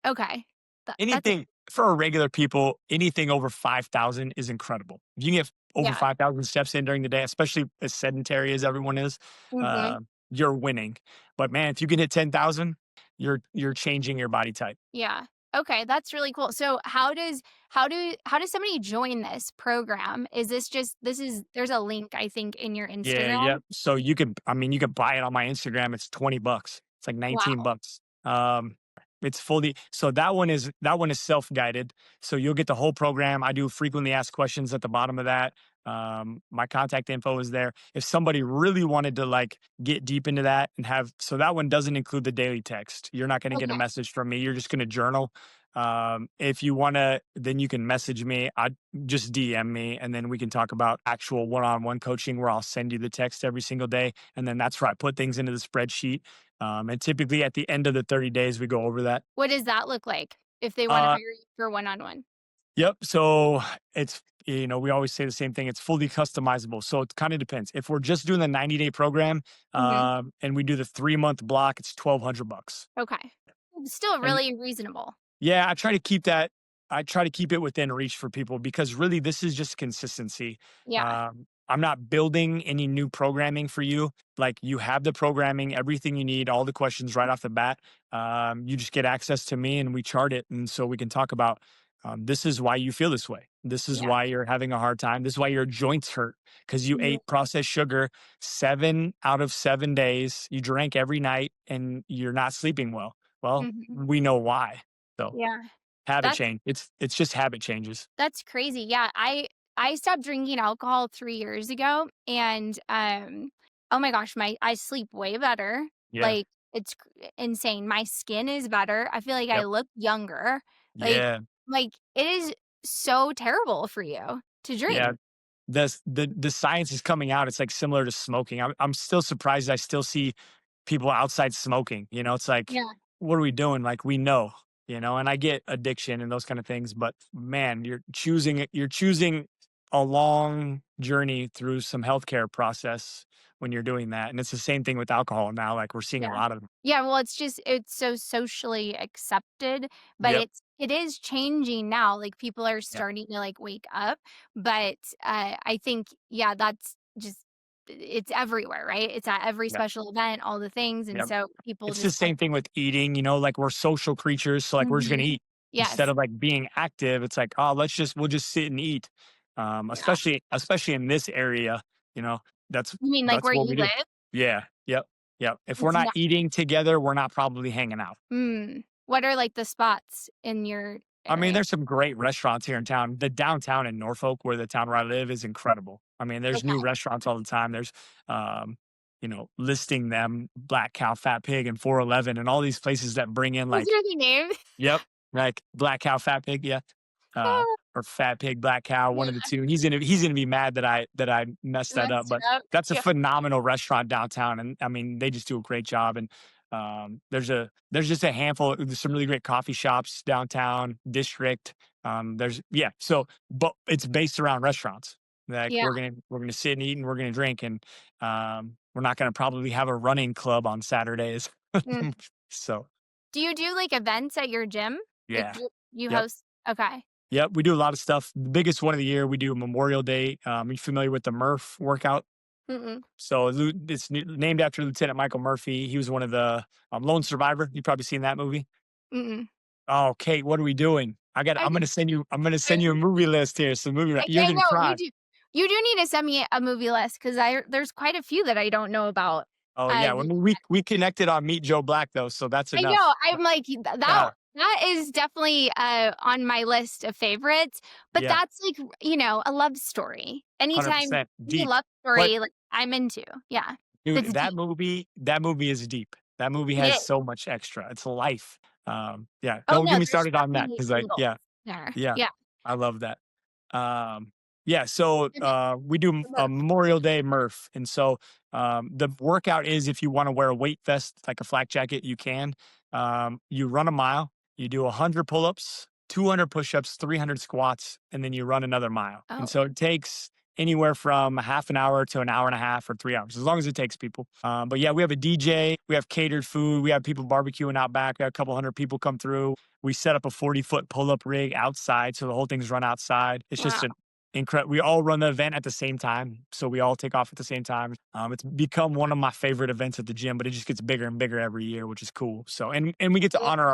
okay. That's a Anything for regular people, anything over 5,000 is incredible. If you can get over yeah. 5,000 steps in during the day, especially as sedentary as everyone is, Mhm. uh, you're winning. But man, if you can hit 10,000, you're changing your body type. Yeah. Okay, that's really cool. So how does somebody join this program? Is this just this is there's a link I think in your Yeah, Instagram? yeah. So you can buy it on my Instagram. It's $20. It's like 19 Wow. bucks. It's fully, so that one is self-guided. So you'll get the whole program. I do frequently asked questions at the bottom of that. My contact info is there. If somebody really wanted to like get deep into that and so that one doesn't include the daily text. You're not going to get a Okay. message from me. You're just going to journal. If you want to, then you can message me. I just DM me and then we can talk about actual one-on-one coaching where I'll send you the text every single day. And then that's where I put things into the spreadsheet. And typically at the end of the 30 days, we go over that. What does that look like if they wanna Uh, hire you for one-on-one? yep. So we always say the same thing. It's fully customizable. So it kind of depends. If we're just doing the 90-day program, Mhm. and we do the 3-month block, it's $1,200. Okay. Still And really reasonable. yeah, I try to keep it within reach for people because really this is just consistency. Yeah. I'm not building any new programming for you. Like you have the programming, everything you need, all the questions right off the bat. You just get access to me and we chart it. And so we can talk about this is why you feel this way. This is Yeah. why you're having a hard time. This is why your joints hurt because you Mhm. ate processed sugar 7 out of 7 days. You drank every night and you're not sleeping well. Well, Mhm. we know why. So Yeah. habit That's change. It's just habit changes. That's crazy. Yeah, I stopped drinking alcohol 3 years ago, and, oh my gosh, my I sleep way better. Yeah. Like, it's insane. My skin is better. I feel like I Yep. look younger. Like Yeah. it is so terrible for you to Yeah. drink. The science is coming out. It's like similar to smoking. I'm still surprised I still see people outside smoking. It's like, Yeah. what are we doing? Like we know, and I get addiction and those kind of things, but man, you're choosing a long journey through some healthcare process when you're doing that. And it's the same thing with alcohol now. Like we're seeing a Yeah. lot of them. Yeah, well, it's so socially accepted, but Yep. it is changing now, like, people are Yep. starting to, like, wake up, but, I think, yeah, that's just it's everywhere, right? It's at every Yep. special event, all the things, and Yep. so people It's the just kind same thing with eating, like we're social creatures. So like we're just gonna Mhm. eat instead Yes. of like being active. It's like, oh, we'll just sit and eat. Yeah. Especially in this area, you know, that's You mean, like, that's where what you we do. live? Yeah. Yep. Yep. If we're It's not not eating together, we're not probably hanging out. What are, like, the spots in your I mean, area? there's some great restaurants here in town. The downtown in Norfolk, where the town where I live, is incredible. I mean, there's new Okay. restaurants all the time. There's, listing them Black Cow, Fat Pig, and 411, and all these places that bring in Those like, are the names? yep, like Black Cow, Fat Pig, yeah. or Fat Pig, Black Cow, one of the two. He's gonna be mad that I messed that up, Messed but it up. that's a Yeah. phenomenal restaurant downtown, and I mean they just do a great job. And there's just a handful. There's some really great coffee shops downtown district. There's yeah. So, but it's based around restaurants. Like Yeah. we're gonna sit and eat and we're gonna drink, and we're not gonna probably have a running club on Saturdays. Mm. So Do you do, like, events at your gym? Like, yeah. you Yep. host okay. Yep, we do a lot of stuff. The biggest one of the year, we do Memorial Day. You familiar with the Murph workout? Mm-mm, So named after Lieutenant Michael Murphy. He was one of the lone survivor. You've probably seen that movie. mm-mm. Oh, Kate, what are we doing? I I'm did gonna send you. I'm gonna I send you a movie list here. So you're I gonna know, cry. you do need to send me a movie list because there's quite a few that I don't know about. Oh yeah, Um, well, we connected on Meet Joe Black though, so that's I know, enough. I'm like, Yeah, that is definitely, on my list of favorites, but yeah, that's, like, a love story. hundred Anytime percent any deep. love But story, like, I'm into. Yeah. That's dude, deep. that movie is deep. That movie It has is. so much extra. It's life. Yeah, Oh, don't no, get me there's started on that definitely because like angles yeah, there. yeah, Yeah. I love that. Yeah, so And then we do a Murph. Memorial Day Murph, and so the workout is if you want to wear a weight vest like a flak jacket, you can. You run a mile, you do 100 pull-ups, 200 push-ups, 300 squats, and then you run another mile. And Oh, so it takes anywhere from a half an hour to an hour and a half or 3 hours, as long as it takes people. But yeah, we have a DJ, we have catered food, we have people barbecuing out back, we have a couple hundred people come through. We set up a 40-foot pull-up rig outside, so the whole thing's run outside. It's just wow. an incredible. We all run the event at the same time, so we all take off at the same time. It's become one of my favorite events at the gym, but it just gets bigger and bigger every year, which is cool. So, and we get to honor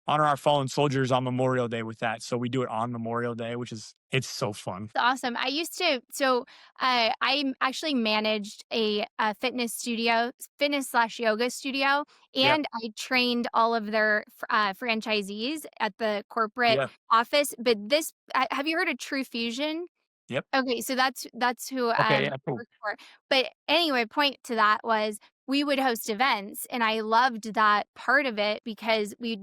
our fallen soldiers on Memorial Day with that. So we do it on Memorial Day, which is it's so fun. Awesome. I used to I actually managed a fitness studio, fitness slash yoga studio, Yeah, and I trained all of their franchisees at the corporate yeah, office. But have you heard of True Fusion? yep. Okay, so that's who, Okay, I yeah, cool. worked for. But anyway, point to that was we would host events, and I loved that part of it because we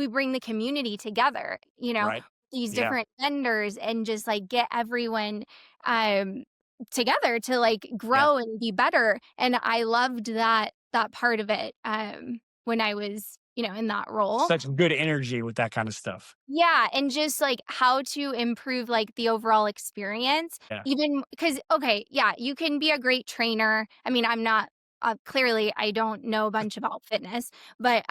bring the community together, Right. these Yeah, different vendors and just, like, get everyone, um, together to, like, yeah. grow and be better, and I loved that part of it, when I was, in that role. Such good energy with that kind of stuff. Yeah, and just, like, how to improve, like, the overall experience, Yeah, even because okay, yeah, you can be a great trainer. I mean, I'm not clearly, I don't know a bunch about fitness, but,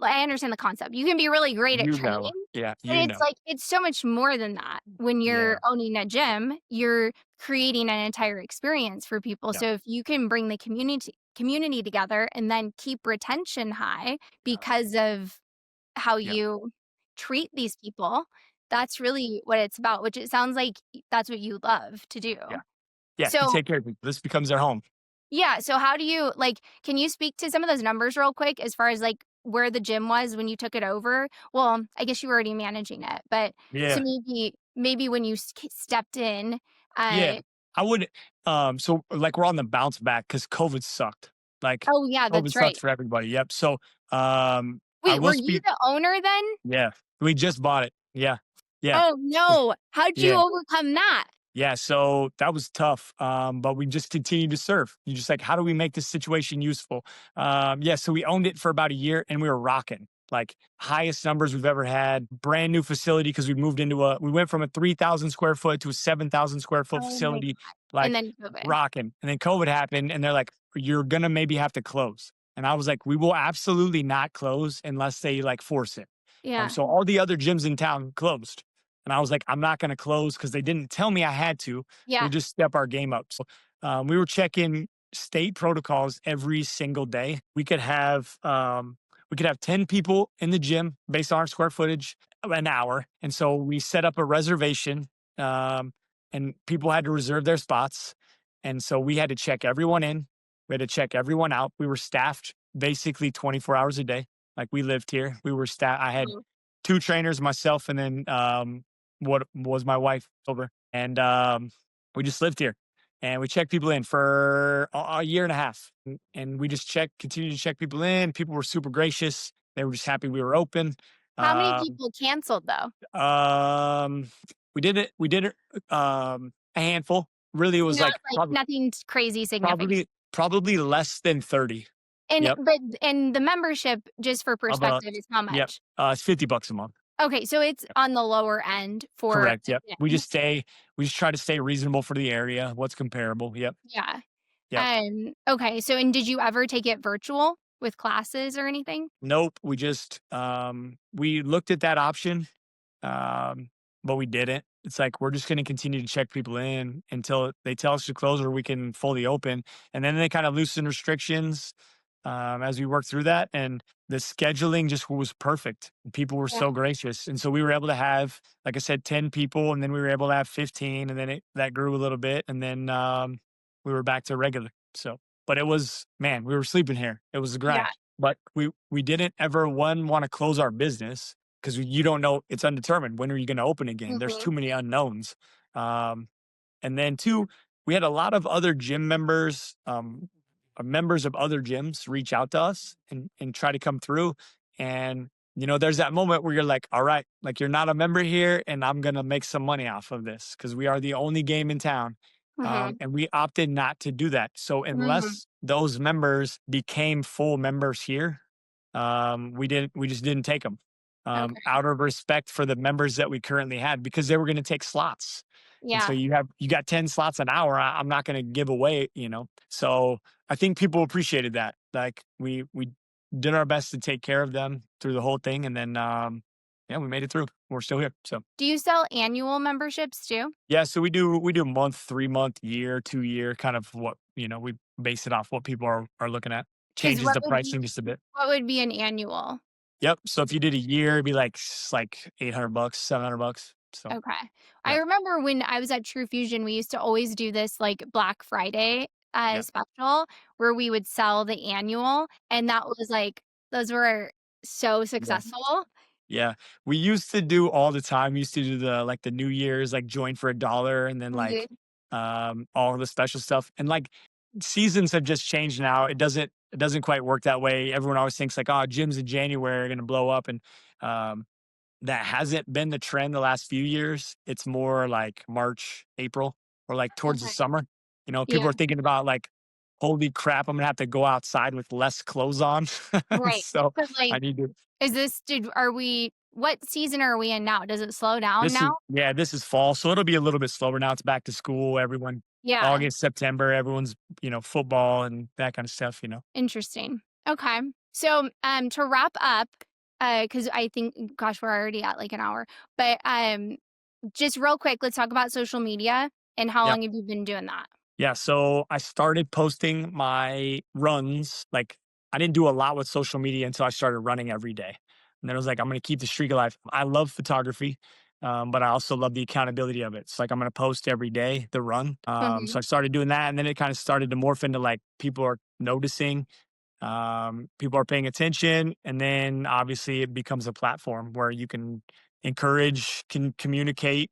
I understand the concept. You can be really great at you training, know. Yeah, but you know. it's so much more than that. When Yeah, you're owning a gym, you're creating an entire experience for people, yeah, so if you can bring the community together and then keep retention high yeah, because of how yeah, you treat these people, that's really what it's about, which it sounds like that's what you love to do. yeah, yeah. You So, take care of people. This becomes their home. yeah, so how do you like, can you speak to some of those numbers real quick as far as, like, where the gym was when you took it over? Well, I guess you were already managing it, but so Yeah. maybe when you stepped in, Yeah, uh I would. So like we're on the bounce back because COVID sucked. Like oh, yeah, COVID that's right. sucks for everybody. Yep. So I Wait, will were you speak. the owner then? Yeah, we just bought it. Yeah, yeah, Oh, no. How'd you yeah. overcome that? Yeah, so that was tough, but we just continued to serve. You just like, how do we make this situation useful? Yeah, so we owned it for about a year, and we were rocking like highest numbers we've ever had. Brand new facility because we went from a 3,000 square foot to a 7,000 square foot Oh my facility, and like then COVID. rocking. And then COVID happened, and they're like, you're gonna maybe have to close. And I was like, we will absolutely not close unless they like force it. Yeah, So all the other gyms in town closed. And I was like, I'm not going to close because they didn't tell me I had to. yeah. We'll just step our game up. So we were checking state protocols every single day. We could have 10 people in the gym based on our square footage an hour. And so we set up a reservation um, and people had to reserve their spots. And so we had to check everyone in. We had to check everyone out. We were staffed basically 24 hours a day. Like we lived here. We were staff. I had Oh, two trainers, myself, and then what was my wife over, and we just lived here, and we checked people in for a year and a half, and we just continued to check people in. People were super gracious. They were just happy we were open. How many Um, people canceled though? um, we did it, a handful. Really, it was Not like like nothing crazy significant. probably less than 30. And Yep. but and the membership, just for About perspective, is how yep. much? It's $50 a month. Okay, so it's Yep. on the lower end for Correct. Yep. attending. We just try to stay reasonable for the area. What's comparable? Yep. Yeah. Yep. Okay, so and did you ever take it virtual with classes or anything? Nope. We just we looked at that option, um, but we didn't. It's like we're just going to continue to check people in until they tell us to close or we can fully open, and then they kind of loosen restrictions as we worked through that. And the scheduling just was perfect. People were Yeah. so gracious, and so we were able to have, like I said, 10 people, and then we were able to have 15, and then that grew a little bit, and then we were back to regular. So, but it was man, we were sleeping here. It was a Yeah. grind, but we didn't ever want to close our business because you don't know, it's undetermined. When are you going to open again? There's Mhm. too many unknowns. Um, and then two, we had a lot of other gym members, members of other gyms reach out to us and try to come through. And there's that moment where you're like, all right, like you're not a member here, and I'm gonna make some money off of this because we are the only game in town. Mhm. And we opted not to do that. So Mhm. unless those members became full members here, we just didn't take them, Okay. out of respect for the members that we currently had, because they were going to take slots. And so Yeah. you got 10 slots an hour. I'm not going to give away. So I think people appreciated that. Like we did our best to take care of them through the whole thing, and then yeah, we made it through. We're still here. So Do you sell annual memberships too? yeah, so we do month, 3 month, year, 2 year, kind of what we base it off what people are looking at. Because Changes the pricing just a bit. what would be an annual? Yep. So if you did a year, it'd be like $800, $700. So Okay. I yeah, remember when I was at True Fusion, we used to always do this like Black Friday yeah, special where we would sell the annual, and that was like those were so yeah. successful. Yeah, we used to do all the time. We used to do the New Year's, like, join for $1, and then, like, Mhm. all the special stuff, and, like, seasons have just changed now. It doesn't quite work that way. Everyone always thinks like, "Oh, gyms in January are gonna blow up," and, that hasn't been the trend the last few years. It's more like March, April, or, like, towards the Okay. summer. Yeah. People are thinking about, like, "Holy crap, I'm gonna have to go outside with less clothes on." Right. So, But like, I need to is this did are we what season are we in now? Does it slow down This is now? yeah, this is fall, so it'll be a little bit slower now. It's back to school. Everyone Yeah. August, September, everyone's, football and that kind of stuff. Interesting. Okay. So, to wrap up, because I think, gosh, we're already at like an hour, but just real quick, let's talk about social media and how Yeah. long have you been doing that? Yeah, so I started posting my runs. Like, I didn't do a lot with social media until I started running every day. And then I was like, I'm gonna keep the streak alive. I love photography, but I also love the accountability of it. It's like I'm gonna post every day the run. So Mhm. I started doing that, and then it kind of started to morph into like people are noticing, people are paying attention, and then obviously it becomes a platform where you can encourage, can communicate,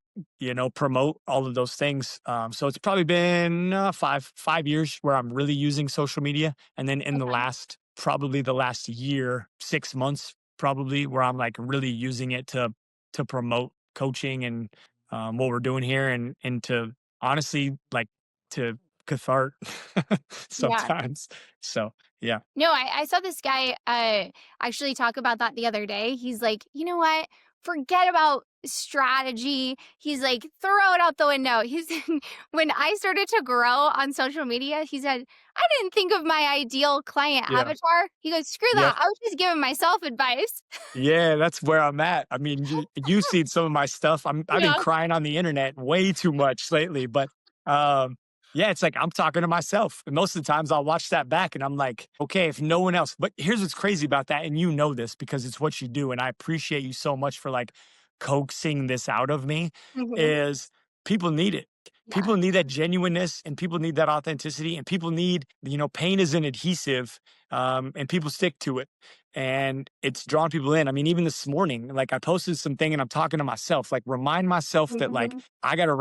promote all of those things. So it's probably been 5 years where I'm really using social media, and then in Okay. the last year, 6 months probably, where I'm like really using it to promote coaching and what we're doing here, and to honestly like to cathart Yeah. sometimes. So yeah. No, I saw this guy actually talk about that the other day. He's like, you know what? Forget about strategy. He's like, throw it out the window. He's when I started to grow on social media, he said, I didn't think of my ideal client Yeah. avatar. He goes, screw Yep. that. I was just giving myself advice. Yeah, that's where I'm at. I mean, you've seen some of my stuff. I've been Yeah. crying on the internet way too much lately, but um yeah, it's like I'm talking to myself. And most of the times I'll watch that back and I'm like, okay, if no one else, but here's what's crazy about that, and you know this because it's what you do, and I appreciate you so much for like coaxing this out of me, Hmm. is people need it. Yeah. People need that genuineness, and people need that authenticity, and people need, pain is an adhesive, and people stick to it, and it's drawn people in. I mean, even this morning, like I posted something and I'm talking to myself, like remind myself that like Hmm. I gotta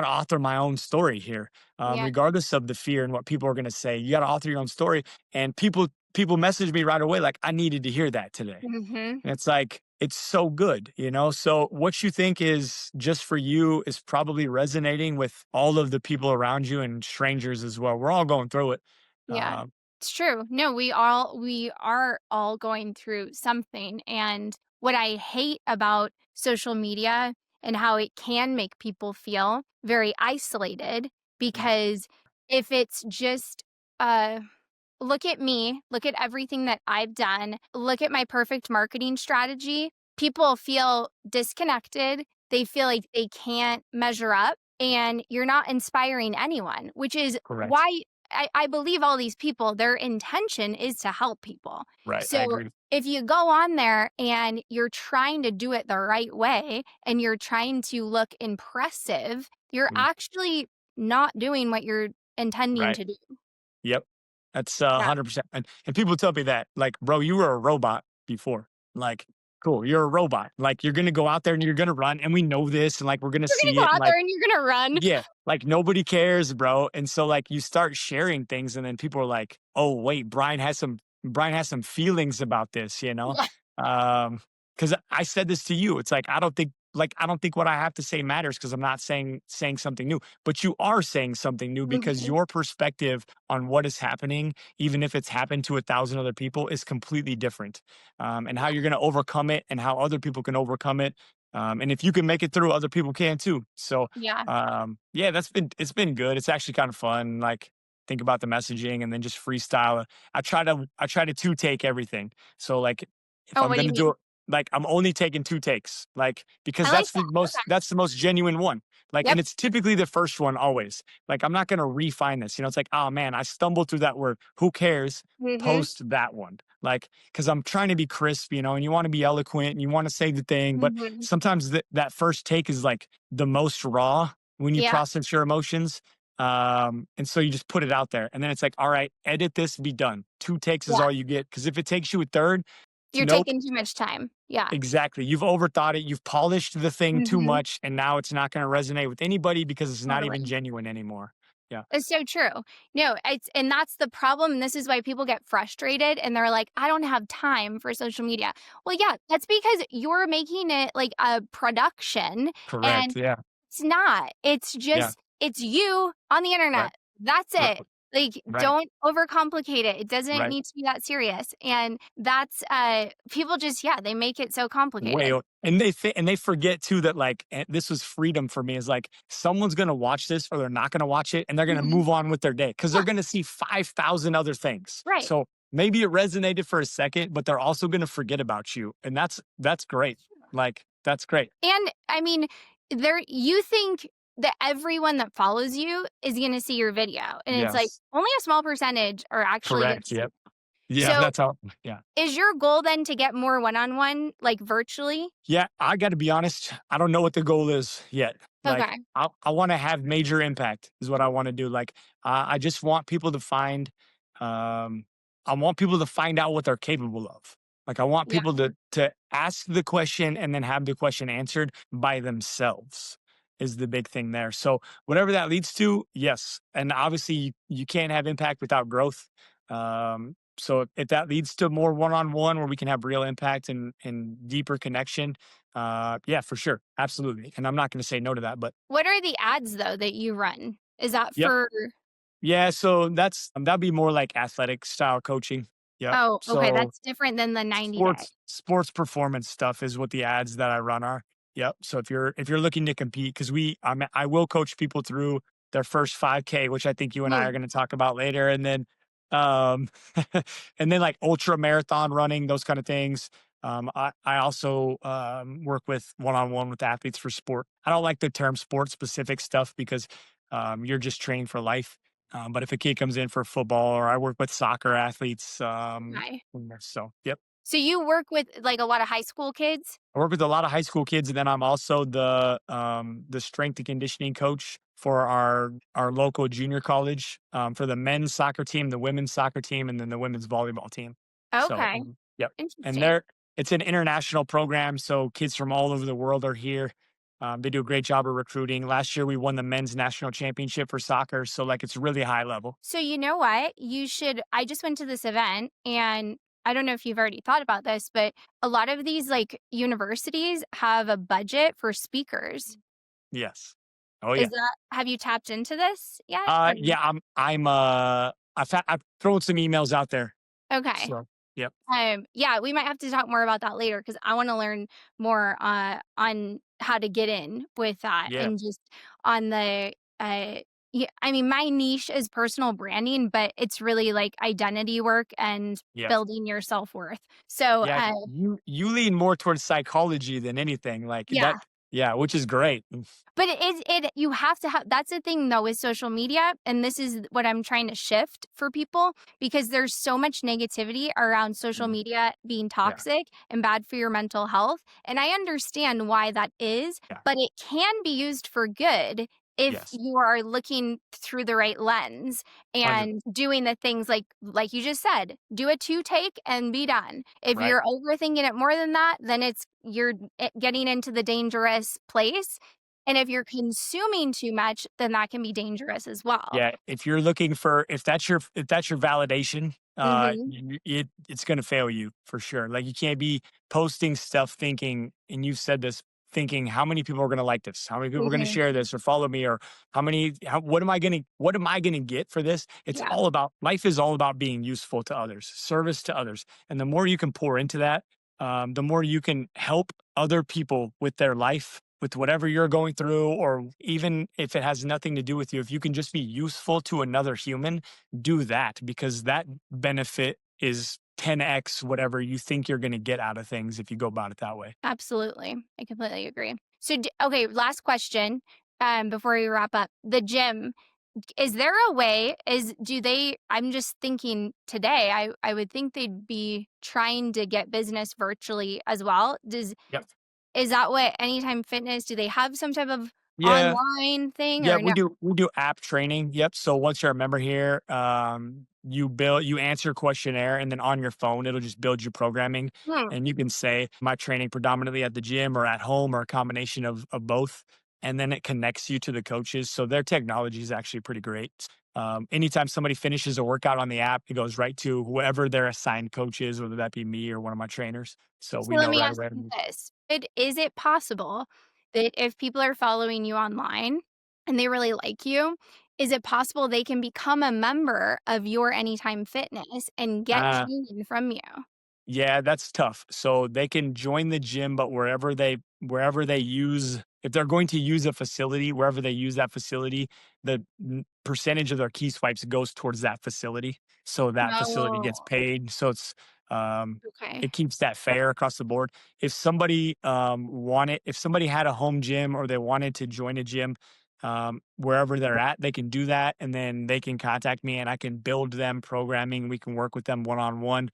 author my own story here, Yeah. regardless of the fear and what people are gonna say. You gotta author your own story. And people message me right away, like I needed to hear that today. Hmm. And it's like it's so good, you know? So what you think is just for you is probably resonating with all of the people around you and strangers as well. We're all going through it. Yeah. Um, It's true. No, we are all going through something, and what I hate about social media and how it can make people feel very isolated, because if it's just look at me, look at everything that I've done, look at my perfect marketing strategy. People feel disconnected. They feel like they can't measure up, and you're not inspiring anyone, which is correct. why I believe all these people, their intention is to help people. Right. I So agree. if you go on there and you're trying to do it the right way and you're trying to look impressive, you're Mm, actually not doing what you're intending right. to do. Yep. That's Yeah. 100%. And people tell me that, like, bro, you were a robot before. Like, cool, you're a robot. Like, you're going to go out there and you're going to run. And we know this. And like, we're going to You're see gonna it. go And out like, there and you're gonna run. yeah, like nobody cares, bro. And so like you start sharing things and then people are like, "Oh, wait, Brian has some feelings about this, you know?" Yeah. Um cuz I said this to you. It's like I don't think what I have to say matters because I'm not saying something new, but you are saying something new because Mhm. your perspective on what is happening, even if it's happened to 1,000 other people, is completely different. And how you're going to overcome it and how other people can overcome it. And if you can make it through, other people can too. So Yeah. yeah, it's been good. It's actually kind of fun. Like think about the messaging and then just freestyle. I try to two take everything. So like if Oh, I'm what do gonna you do mean? it, like I'm only taking two takes. Like because I like that. Okay. that's the most genuine one. Like and Yep. it's typically the first one always. Like I'm not gonna refine this. You know, it's like, oh man, I stumbled through that word. Who cares? Mhm. Post that one. Like, because I'm trying to be crisp, you know, and you want to be eloquent and you want to say the thing, but Mhm. sometimes that first take is like the most raw when you Yeah. process your emotions. And so you just put it out there. And then it's like, all right, edit this, be done. Two takes is Yeah. all you get. Because if it takes you a third, it's You're nope. taking too much time. Yeah. Exactly. You've overthought it. You've polished the thing too Mhm. much. And now it's not going to resonate with anybody because it's not even Totally. genuine anymore. Yeah. It's so true. No, it's and that's the problem, and this is why people get frustrated and they're like, "I don't have time for social media." Well, yeah, that's because you're making it like a production, Correct. and Yeah. it's not. It's Yeah. just it's you on the Right. internet. That's Right. it. Like, Right. don't overcomplicate it. It doesn't Right. need to be that serious. And that's people just yeah, they make it so Way complicated. o and they forget too that, like, this was freedom for me is, like, someone's gonna watch this or they're not gonna watch it, and they're gonna Mhm. move on with their day because 'cause they're Yeah, gonna see 5,000 other things. right. So, maybe it resonated for a second, but they're also gonna forget about you, and that's great. Like, that's great. And I mean, there you think that everyone that follows you is gonna see your video, and it's like Yes. only a small percentage are actually gonna Correct, see. yep. Yeah, So, that's how yeah. is your goal then to get more one-on-one, like, virtually? Yeah, I gotta be honest, I don't know what the goal is yet. Like, Okay. I wanna have major impact is what I wanna do. Like, I just want people to find, um I want people to find out what they're capable of. Like, I want Yeah. people to ask the question and then have the question answered by themselves is the big thing there. So, whatever that leads to, yes. And obviously, you can't have impact without growth. So if that leads to more one-on-one where we can have real impact and deeper connection, yeah, for sure. Absolutely. And I'm not going to say no to that, but What are the ads, though, that you run? Is that yep. for Yeah. So that'd be more like athletic style coaching. Yep. oh, okay, So that's different than the 90 day. sports performance stuff is what the ads that I run are. Yep. So if you're looking to compete, because I will coach people through their first 5K, which I think you and I are Mm, going to talk about later, and then um and then like ultra marathon running, those kind of things. I also work with one on one with athletes for sport. I don't like the term sport specific stuff because you're just training for life. But if a kid comes in for football, or I work with soccer athletes, okay. so yep. So you work with, like, a lot of high school kids? I work with a lot of high school kids, and then I'm also the strength and conditioning coach for our local junior college for the men's soccer team, the women's soccer team, and then the women's volleyball team. So Okay, yep, and interesting. they're it's an international program, so kids from all over the world are here. They do a great job of recruiting. Last year, we won the men's national championship for soccer, so like it's really high level. So you know what? You should I just went to this event, and I don't know if you've already thought about this, but a lot of these like universities have a budget for speakers. Yes. Oh Is yeah. that have you tapped into this yet? Or Yeah. I've thrown some emails out there. okay. So yep. Yeah, we might have to talk more about that later because I want to learn more on how to get in with that Yeah. and just on the yeah, I mean, my niche is personal branding, but it's really like identity work and Yes. building your self worth. So, Yeah. You lean more towards psychology than anything like yeah, that. Yeah, which is great. but it you have to have that's the thing though with social media, and this is what I'm trying to shift for people because there's so much negativity around social Mhm. media being Yeah. toxic and bad for your mental health, and I understand why that is, Yeah. but it can be used for good if Yes. you are looking through the right lens 100. and doing the things like you just said, do a 2 take and be done. If Right. you're overthinking it more than that, then you're getting into the dangerous place, and if you're consuming too much, then that can be dangerous as well. Yeah, if you're looking for if that's your validation, Mhm. it's gonna fail you for sure. Like you can't be posting stuff thinking, and you've said this, thinking how many people are gonna like this, how many people are gonna Mhm. share this or follow me, or what am I gonna get for this? It's Yeah, all about life is all about being useful to others, service to others, and the more you can pour into that, the more you can help other people with their life, with whatever you're going through, or even if it has nothing to do with you, if you can just be useful to another human, do that because that benefit is 10x whatever you think you're going to get out of things if you go about it that way. absolutely. I completely agree. So, okay, last question, before we wrap up. The gym, is there a way is do they I'm just thinking today, I would think they'd be trying to get business virtually as well. Does Yep. Is that what Anytime Fitness, do they have some type of Yeah. online thing Yeah, or no? we do app training. Yep. So once you're a member here, you answer a questionnaire, and then on your phone it'll just build you programming, Hmm, and you can say my training predominantly at the gym or at home or a combination of both, and then it connects you to the coaches. So their technology is actually pretty great. Anytime somebody finishes a workout on the app, it goes right to whoever their assigned coach is, whether that be me or one of my trainers. So so we let know me right ask away. you this. Is it possible that if people are following you online and they really like you, is it possible they can become a member of your Anytime Fitness and get Uh, training from you? Yeah, that's tough. So they can join the gym, but wherever they use if they're going to use a facility, wherever they use that facility, the percentage of their key swipes goes towards that facility. So that facility gets Oh, paid. So um okay. it keeps that fair across the board. If somebody had a home gym or they wanted to join a gym, wherever they're at, they can do that, and then they can contact me and I can build them programming. We can work with them one on one,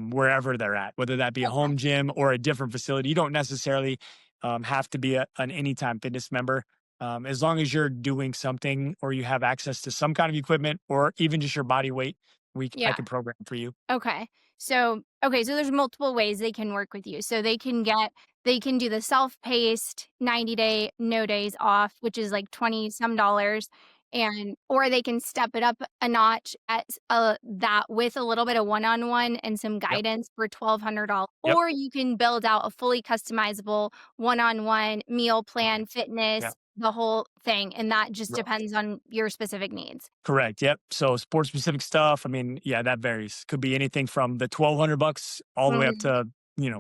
wherever they're at, whether that be a Okay. home gym or a different facility. You don't necessarily have to be an Anytime Fitness member. As long as you're doing something or you have access to some kind of equipment or even just your body weight, I Yeah. can program for you. Okay. So there's multiple ways they can work with you. So they can do the self-paced 90-day no days off, which is like 20 some dollars, and or they can step it up a notch at that with a little bit of one-on-one and some Yep. guidance for $1,200. Yep. Or you can build out a fully customizable one-on-one meal Okay. plan, fitness, Yeah. the whole thing, and that just Right. depends on your specific needs. Correct. Yep. So sports specific stuff. I mean, yeah, that varies. Could be anything from the $1,200 all the way up Mhm. to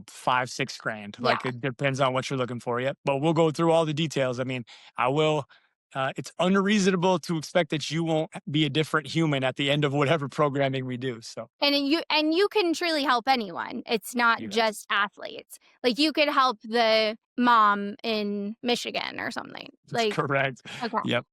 5, 6 grand. Yeah. Like it depends on what you're looking for. Yep. But we'll go through all the details. I mean, I will. It's unreasonable to expect that you won't be a different human at the end of whatever programming we do. So And you can truly help anyone. It's not yes, just athletes. Like, you could help the mom in Michigan or something. that's Like, correct. okay. Yep.